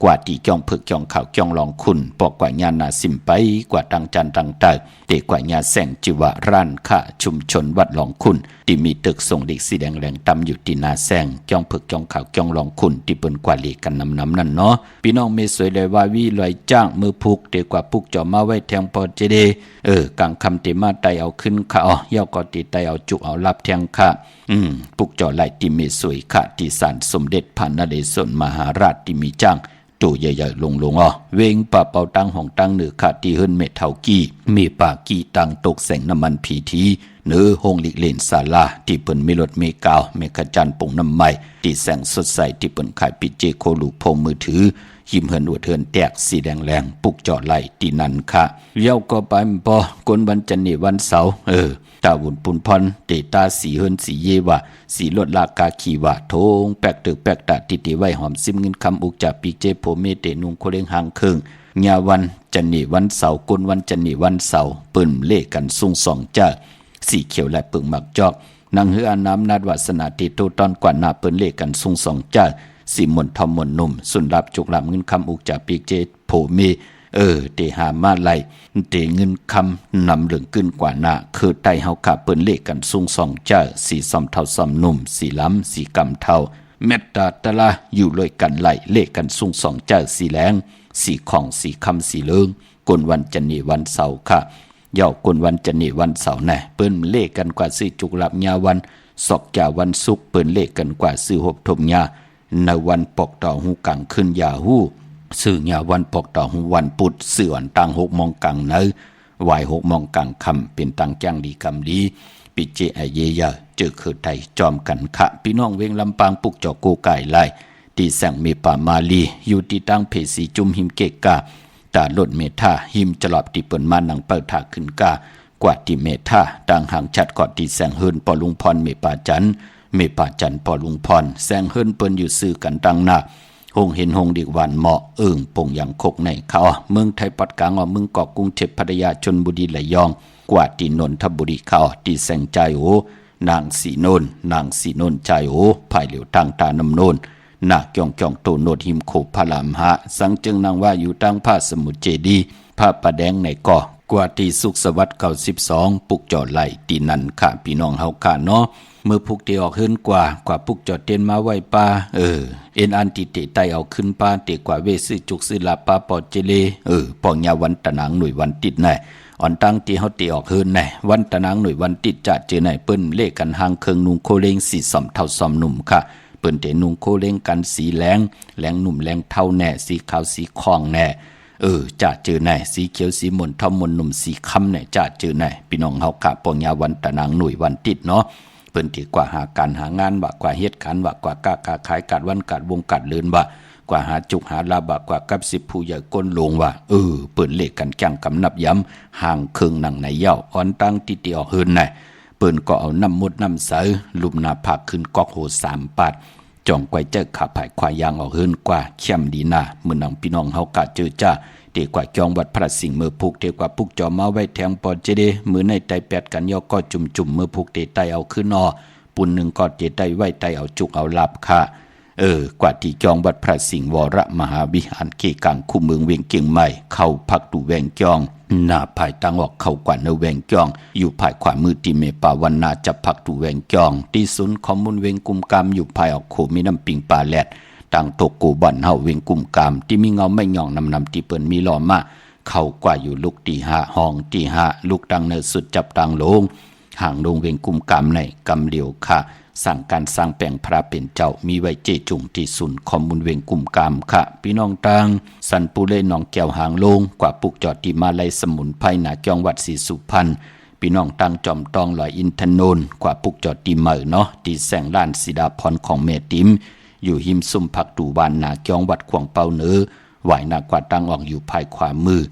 กว่าที่จ้องผึกจ้องข่าวจ้องลองคุณปอกกว่าญาณาสิมไปกว่าตังจันตังตาเตกว่าญาแสงจิวะร้านค่าชุมชนวัดหลองคุณที่มีตึกส่งเด็กสีแดงแรงตำอยู่ที่นาแสงจ้องผึกจ้องข่าวจ้องลองคุณที่เปิ้นกว่าลีกันน้ำนั่นเนาะพี่น้องเมสวยเลยว่าวิลอยจ้างมือผูกเตกว่าผูกจอมาไว้แทงพอเจเดกลางคำเตมาไตเอาขึ้นค่ะย่อก็ตีไตเอาจุเอารับแทงค่ะผูกจอไหลที่เมสวยค่ะที่ศาลสมเด็จพระนเรศวรมหาราชที่มีจ้างตัวใหญ่ๆลงเวงป่าเป่าตังของตังเหนือขาดที่เฮิรนเม็ดเท่ากี้มีป่ากี้ตังตกแสงน้ำมันผีทีเนื้อหงลิเลนศาลาที่เปิ้นมีรถเมกาวเมกจันปุ่งน้ำใหม่ที่แสงสดใสที่เปิ้นขายปิเจโคลูกพงมือถือ หิมเหินอวดเหินแตกสีแดงแรงปุกจอดไหลตีนันค่ะเย้าก็ไปปอกนวันจันทร์วันเสาร์ตาวุ่นปุ่นพรเตตาสีเหินสีเยวะสีลดลากาขีวะโทงแปกตึกแปกตาติติไว้หอมซิมเงินคำอุกจากปีเจโพเมเตนุงโคเลงหางเคิงญาวันจันทร์วันเสาร์กนวันจันทร์วันเสาร์เปิ้นเลกันซุ่งสองจ้าสีเขียวและปึงหมักจอกนางเฮือน้ำนาดวาสนาติโตตอนกว่านาเปิ้นเลกันซุ่งสองจ้าสีมนทอมมนนุ่มสุนรับจุกลำเงินคำอุกจากปีเจโพเมเตหามาไลเตเงินคำนำเหลืองขึ้นกว่าหน้าคือไตเฮาขาเปิ้นเลขกันซุงสองเจ้าสีซอมเท่าซอมนุ่มสีล้ำสีกำเท่าเมตตาตะละอยู่เลยกันไหลเลขกันซุงสองเจ้าสีแหลงสีของสีคำสีเลิงกนวันจันนีวันเสาร์ค่ะเย่ากนวันจันนีวันเสาร์แน่เปิ้นเลขกันกว่าซื้อจุกลับญาวันศอกจ่าวันศุกร์เปิ้นเลขกันกว่าซื้อหบทมญาในวันปอกต่อหูกังขึ้นยาหูสื่อญาวันปอกต่อหูวันปุดสื่อวันตัง6 โมงกังเนอวาย6 โมงกังคำเป็นตังจ้างดีคำดีปิเจไอเยยาเจอคือไทยจอมกันขะพี่น้องเวงลำปางปุกจอโกไก่ไล่ตีแสงเมป่ามาลีอยู่ที่ตั้งเพสีจุมหิมเกกาตาลดเมธาหิมจลอบที่เปิ่นมานังเปิดถาขึ้นกากว่าที่เมธาดังห่างชัดกอดที่แสงเฮินปอลุงพรเมป่าจันเมป่าจันปอลุงพรแสงเฮินเปิ้นอยู่ซื่อกันดังหน้าหงเห็นหงดีกวันเหมาะปงอย่างคกในเขาเมืองไทยปัดกลางเมืองเกาะกรุงเทพพัทยาชลบุรีระยองกว่าที่นนทบุรีเขาที่แสงใจโอนางสีโนนใจโอภายเหลียวทางตานำโนนนาเกี่ยงโตโนดหิมโคพลามหะสังจึงนางว่าอยู่ตั้งผ้าสมุทรเจดีผ้าประแดงในเกาะกว่าที่สุขสวัสดิ์92ปุกจอดไหลตีนันค่ะพี่น้องเฮาค่ะเนาะเมื่อพุกเตีออกขึ้นกว่าปุกจอดเต้นมาไว้ป่าเอ็นอันติเตไตเอาขึ้นป่าเตกว่าเวซื้อจุกซื้อลาป่าปอเจเลปองยาวันตะนางหน่วยวันติดแน่อ่อนตั้งที่เฮาเตออกขึ้นแน่วันตะนางหน่วยวันติดจะเจอไหนเปิ้นเลขกันหางเคิงนุงโคเลงสีสอมเท่าสอมหนุ่มค่ะเปิ้นเตนุงโคเลงกันสีแหลงหนุ่มแหลงเท่าแน่สีขาวสีคองแน่จะเจอไหนสีเขียวสีมนทอมมนหนุ่มสีคำแน่จะเจอไหนพี่น้องเฮาค่ะปองยาวันตะนางหน่วยวันติดเนาะเปิ้นที่กว่าหาการหางานว่ากว่าเฮ็ดขันว่ากว่ากาขายการวันการวงการเลื่อนว่ากว่าหาจุกหาลาบกว่ากับ10ผู้ใหญ่ก้นลงว่าเปิ้นเลขกันจังกำนับย้ำห่างเคิงหนังในเย้าอ่อนตั้งติติออกเฮินน่ะเปิ้นก็เอาน้ำมุดน้ำใสลุมหน้าผากขึ้นกอกโห3 ปาดจ่องไกวเจอขาผายควายยางออกเฮินกว่าเข้มดีหน้ามื้อนังพี่น้องเฮากะเจอจ้าเตกว่าจองวัดพระสิงห์มือผูกเตกว่าปุกจอมาไว้แทงปอเจเดมือในไต8กันย่อก็จุ่มมือผูกเตไตเอาขึ้นนอปุ่นหนึ่งก็เจไตไว้ไตเอาจุกเอาลับค่ะกว่าที่จองวัดพระสิงห์วรมหาวิหารเกกังคู่เมืองเวียงเกียงใหม่เข้าพักดูแวงจองหน้าภายตั้งออกเข้ากว่าเนแวงจองอยู่ภายขวามือที่เมปาวันนาจะพักดูแวงจองที่ศูนย์ข้อมูลเวงกุมกามอยู่ภายออกโขมีน้ำปิงปลาแลดต่างตกกูบ่อนเฮาเวงกุมกามที่มีเงาไม่หย่องนำที่เปิ้นมีล้อมาเข้ากว่าอยู่ลูกที่5ห้องที่5ลูกดังเนสุดจับตังลงห่างลงเวงกุมกามในกำเหลียวค่ะสั่งการสร้างแปลงพระเป็นเจ้ามีไว้เจจุงที่ศูนย์ข้อมูลเวงกุมกามค่ะพี่น้องตังสันปูเล่น้องแก้วหางลงกว่าปุกจอดที่มาลัยสมุนไพรนาจองวัดศรีสุพรรณพี่น้องตังจอมตองลอยอินทนนท์กว่าปุกจอดที่เมอเนาะที่แสงล้านสีดาพรของแม่ติ๋มอยู่หิมซุ่มผักดูบานนาจองวัดขวงเปาเนือไหวนากว่าตังออกอยู่ภายขวามือ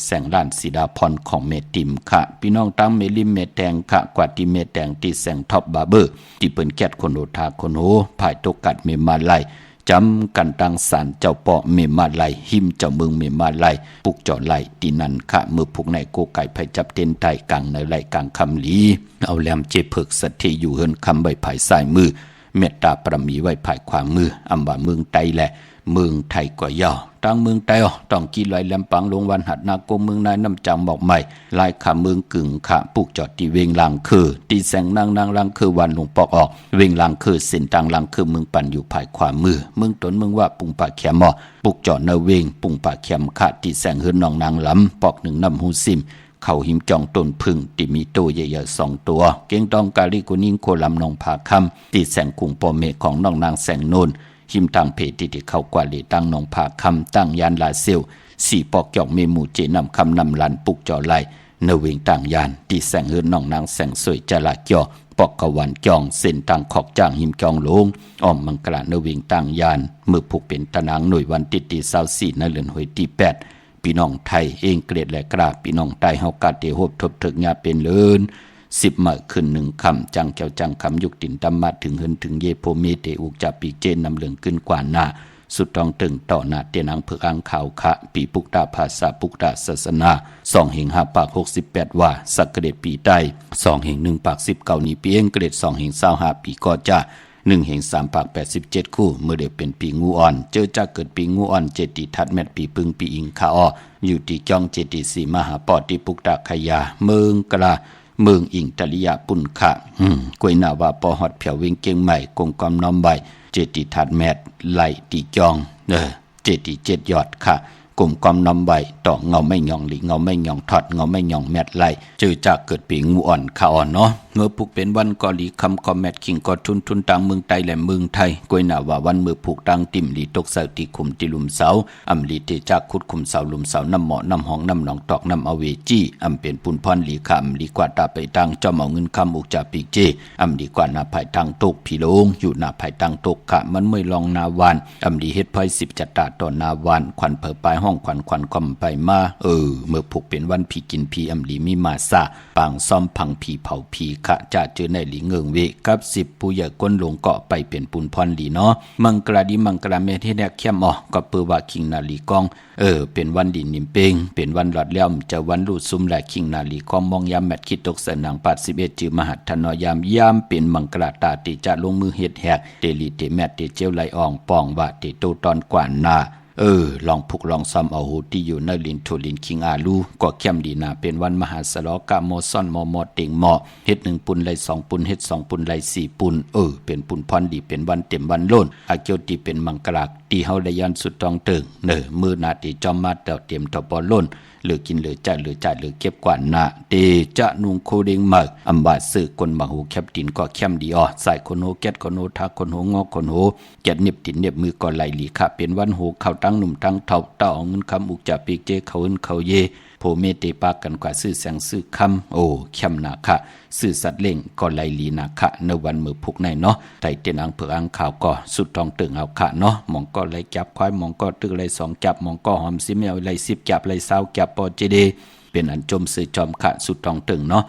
แสงล้านสีดาพรของเมติมค่ะพี่น้องตั้งเมลิมเมแตงค่ะกว่าที่เมแตงที่แสงท็อปบาร์เบอร์ที่เปิ้นแกดคนโอทาคนโหภายตกกัดเมมาไลจำกันตั้งสารเจ้าปอเมมาไลหิมเจ้าเมืองเมมาไลปุกจอไลตีนันค่ะมือผูกในโกไก่ไผจับเต้นไตกลางในไลกลางคำลีเอาแหลมเจเพิกสัตย์อยู่เฮินคำใบไผ่สายมือเมตตาประมีไว้ภายขวามืออำว่าเมืองไตแหละเมืองไทยกว่ายาวตั้งเมืองไทยต้องกี่ลอยลำปังลงวันหัดนาโกเมืองนายน้ำจังบอกใหม่ลายขาเมืองกึ่งขาปุกจอดที่เวงลางคือที่แสงนางลังคือวันลงปอกออกเวงลางคือเส้นต่างลังคือเมืองปั่นอยู่ภายขวามือเมืองตนเมืองว่าปุงป่าแคมอปุกจอดเนเวงปุงป่าแคมขาที่แสงเฮือนนองนางลำปอกหนึ่งน้ำหูซิมเขาหิมจองต้นพึ่งที่มีโตใหญ่ๆ2 ตัวเก่งตองกาลิกุนิงโคลำนองผาคำที่แสงกุงปอเมของน้องนางแสงโนนหิมตังเพที่เข้ากว่าลีตั้งนองผาคำตั้งยานลาเซลสี่ปอกจอกเมมูเจนำคำนำลันปุกจอไลเนเวงต่างยานที่แสงเฮือนน้องนางแสงสวยจลาเจาะ ปอกกะวันจองเส้นต่างขอกจ้างหิมจองลงอ้อมมังกราเนวิงต่างยานมือผูกเป็นตะนางหน่วยวันติตี24ในเดือนหวยที่8พี่น้องไทยเองเกรดและกราบพี่น้องใต้เฮากาเตโฮบทบถึกญาเป็นเลิน10มื้อขึ้น1ค่ำจังแก้วจังคำยุกตินตำมาถึงเฮินถึงเยโพเมเตอุกจับปีเจนนำเหลืองขึ้นกว่าหน้าสุดต้องตึงต่อหน้าเตียนังเผือกอังข่าวคะปีปุกตาภาษาปุกตาศาสนา2แห่ง5ปาก68ว่าสักเกรดปีใต้2แห่ง1ปาก19นี้ปีเองเกรด2แห่ง25ปีก็จะ1แห่ง3ปาก87คู่เมื่อเดเป็นปีงูอ่อนเจอจะเกิดปีงูอ่อนเจติทัดแมตปีปึงปีอิงคาออยู่ที่จ้องเจติสีมหาปอติปุกตาขยาเมืองกลาเมืองอิงตริยาปุนขะกวยนาว่าปอฮอดเผียวเวงเกียงใหม่กงกอมน้อมใบเจติทัดแมตไหลตีจองเจติ7ยอดค่ะกลุ่มกอมน้อมใบต่อเงาไม่หย่องหลีเงาไม่หย่องทอดเงาไม่หย่องแมตไหลเจอจากเกิดปีงูอ่อนขาอ่อนเนาะเมื่อผูกเป็นวันกอหลีคำคอมแมตคิงกอทุนต่างเมืองไทยและเมืองไทยกวยนาว่าวันมือผูกตังติ่มหลีตกเสาตีขุมติลุมเสาอำลีเตจากขุดขุมเสาลุมเสาน้ำหมอน้ำหองน้ำหนองตอกน้ำอเวจี้อำเป็นปุนพรหลีคำหลีกว่าตาไปตังจอมเอาเงินคำอุกจากปีเจอำลีกว่านาภายตังตกผีโลงอยู่นาภายตังตกขะมันไม่ลองนาวานอำลีเฮ็ดพอย10จัตตาต่อนาวานควันเผอปลายห้องควันคอมไปมาเมื่อผูกเป็นวันผีกินผีอำลีมีมาซาปางซ่อมพังผีเผาผีขะจะเจอในหลีเงิงเวกับ10ผู้ใหญ่ก้นหลงเกาะไปเป็นปุนพรหลีเนาะมังกราดีมังกราเมที่แนกเข้มก็เปือว่าคิงนาลีกองเป็นวันดินนิมเปงเป็นวันหลอดแล้วจะวันรูดซุ่มและคิงนาลีกองมองยามแมทคิดตกเสนัง81จือมหัตถนอยามเป็นมังกราตาติจะลงมือเฮ็ดแหกเตลีเตแมทเตเจียวไหลอ่องปองว่าเตโตตอนกว่านาลองพุกลองซ้ำเอาหูที่อยู่ในลินโทลินคิงอาลูก็เข้มดีนาเป็นวันมหาสลอกะโมซ่อนมอมอเต็งหมอเฮ็ด1ปุนไหล2ปุนเฮ็ด2ปุนไหล4ปุนเป็นปุนพรดีเป็นวันเต็มวันโล้นอาเกียวตีเป็นมังกรากตีเฮาได้ยันสุดตองเติงมือนาติจอมมาเต่าเต็มตอปอโล้นหรือกินหรือจ่ายหรือเก็บกว่านาเตจะนุงโคเดงมาอำบาซื้อคนมาหูแคบตินก็เข้มดีใส่คนโหแก๊ดคนโหทักคนโหงอคนโหแก๊ดเน็บตินเน็บมือก็ไหลหลีค่ะเป็นวันโหเข้าตั้งหนุ่มตั้งเท่าเต่าเงินคำอุกจะปีกเจเขาเอิ้นเขาเยโพเมเตปากันกว่าซื้อแสงซื้อคำเข้มนาคะซื้อสัตว์เล่งก็ไหลหลีนาคะในวันมือพุกในเนาะไต่เตียนอังเผือกอังข่าวก็สุดทองตึงเอาค่ะเนาะมองก็ไหลจับควายมองก็ตึกไหล2จับมองก็หอมซิเมลไหล10จับไหล20จับปอเจเดเป็นอันจมซื้อจอมค่ะสุดทองตึงเนาะ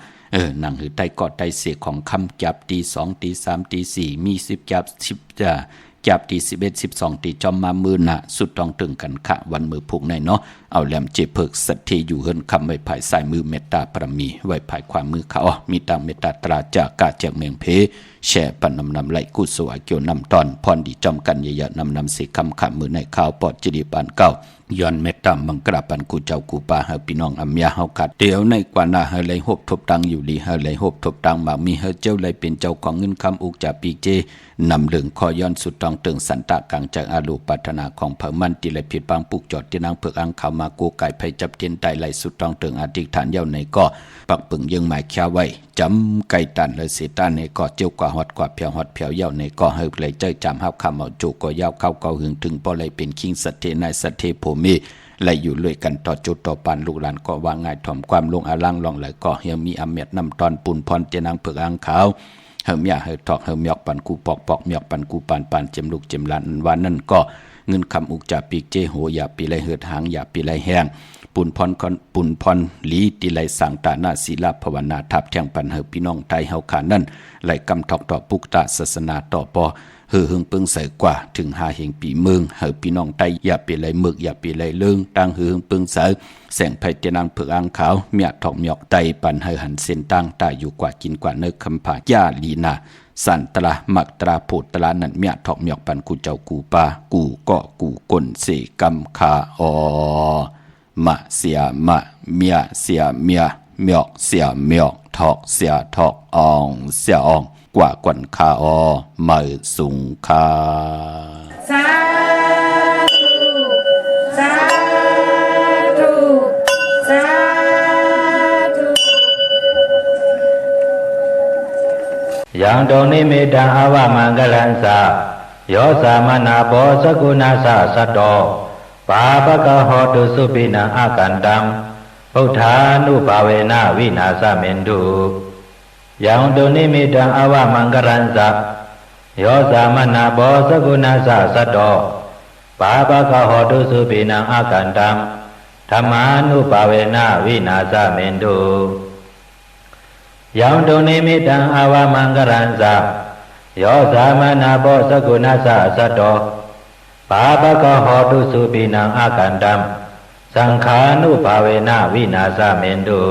หนังหือไตกอดไตเสกของคำจับตี2ตี3ตี4มี10จับ10จับตี11 12ตีจอมมามือน่ะสุดต้องตึงกันค่ะวันมือพุกในเนาะเอาแหลมเจเพิกสัตทีอยู่เฮิรนคำไว้ภายสายมือเมตตาปรมีไว้ภายความมือเขามีตามเมตตาตราจากกาแจกเมียงเพแช่ปันนำไหลกุศลเกี่ยวนำตอนพรดีจอมกันเยอะนำเสกคำขามือในข่าวปอดจิริปานเก้าย้อนเมตตาบังกราปันกูเจ้ากูปาเฮาพี่น้องอัมยาเฮาขัดเดี๋ยวในกว่านาเฮาไหลหบทบตังอยู่ดีเฮาไหลหบทบตังมามีเฮาเจ้าไหลเป็นเจ้าของเงินคำอุกจากปีเจนำเหลืองคอย้อนสุดตองตึงสันตะกลางจากอาลูปัฒนาของเผ่ามันติไหลผิดบางปุกจอดที่นางเผือกอังข่าวมากูไก่ไผจับเตียนไตไหลสุดตองตึงอธิษฐานเย้าในก็ปักปึงยังหมายแค่ไว้จำไก่ตันเลยเสตาในก็เจียวกว่าฮอดกว่าเพียวเย้าในก็เฮาเลยเจ้าจำฮับคำเอาจูก็ยาวเข้าเกาหึงถึงพอเลยเป็นคิงสัตเทนายสัตเทโพเมไหลอยู่เลยกันต่อจุดต่อปานลูกหลานก็ว่าง่ายถ่อมความลงอาลังลองไหลก็ยังมีอเมตนำตอนปุ่นพรเจนางเผือกอังขาวเฮามีเฮาทอกเฮามียอกปันกูปอกมียอกปันกูปานเจมลูกเจมหลานวันนั้นก็เงินคำอุกจ่าปีกเจโหอย่าปีไรเหือดหางอย่าปีไรแห้งปุ่นพรหลีติไหลสังตานาศีลาภาวนาทับแทงปันเฮาพี่น้องไทยเฮาขานั่นไหลกำทอกต่อปุกตาศาสนาต่อปอเฮือหึงเปิงใส่กว่าถึง5เหงปีเมืองเฮาพี่น้องไตอย่าไปไหลมึกอย่าไปไหลเลิงตั้งเฮือหึงเปิงใส่แสงไผเตนังเผือกอังขาวเมียทอกหยอกไตปันเฮาหันเส้นตั้งตาอยู่กว่ากินกว่าเนกคำผาย่าลีนาสันตระมักตราโพตระนั่นเมียทอกหยอกปันกูเจ้ากูปากูก็กูกลเสกำคามะเสียมะเมียเสียเมียเมียกเสียเมียกทอกเสียทอกอองเสียอองกว่ากวนคามือสุงคาสาธุสาธุสาธุยังตรงนี้มีดังอาวามังกลันสาโยสามนาโปสกุณาสาสัตโตปาปะกะโหตุสุปินังอากันตังพุทธานุภาเวนะวินาสเมนตุ ยังตุนิมิตังอวมังกรันสะโยสามนาโบสกุณาสะสัตโตปาปะกะโหตุสุปินังอากันตังธรรมานุภาเวนะวินาสเมนตุยังตุนิมิตังอวมังกรันสะโยสามนาโบสกุณาสะสัตโตปาปะกะโหตุสุปินังอากันตังสังขานุภาเวนะวินาสเมนตุ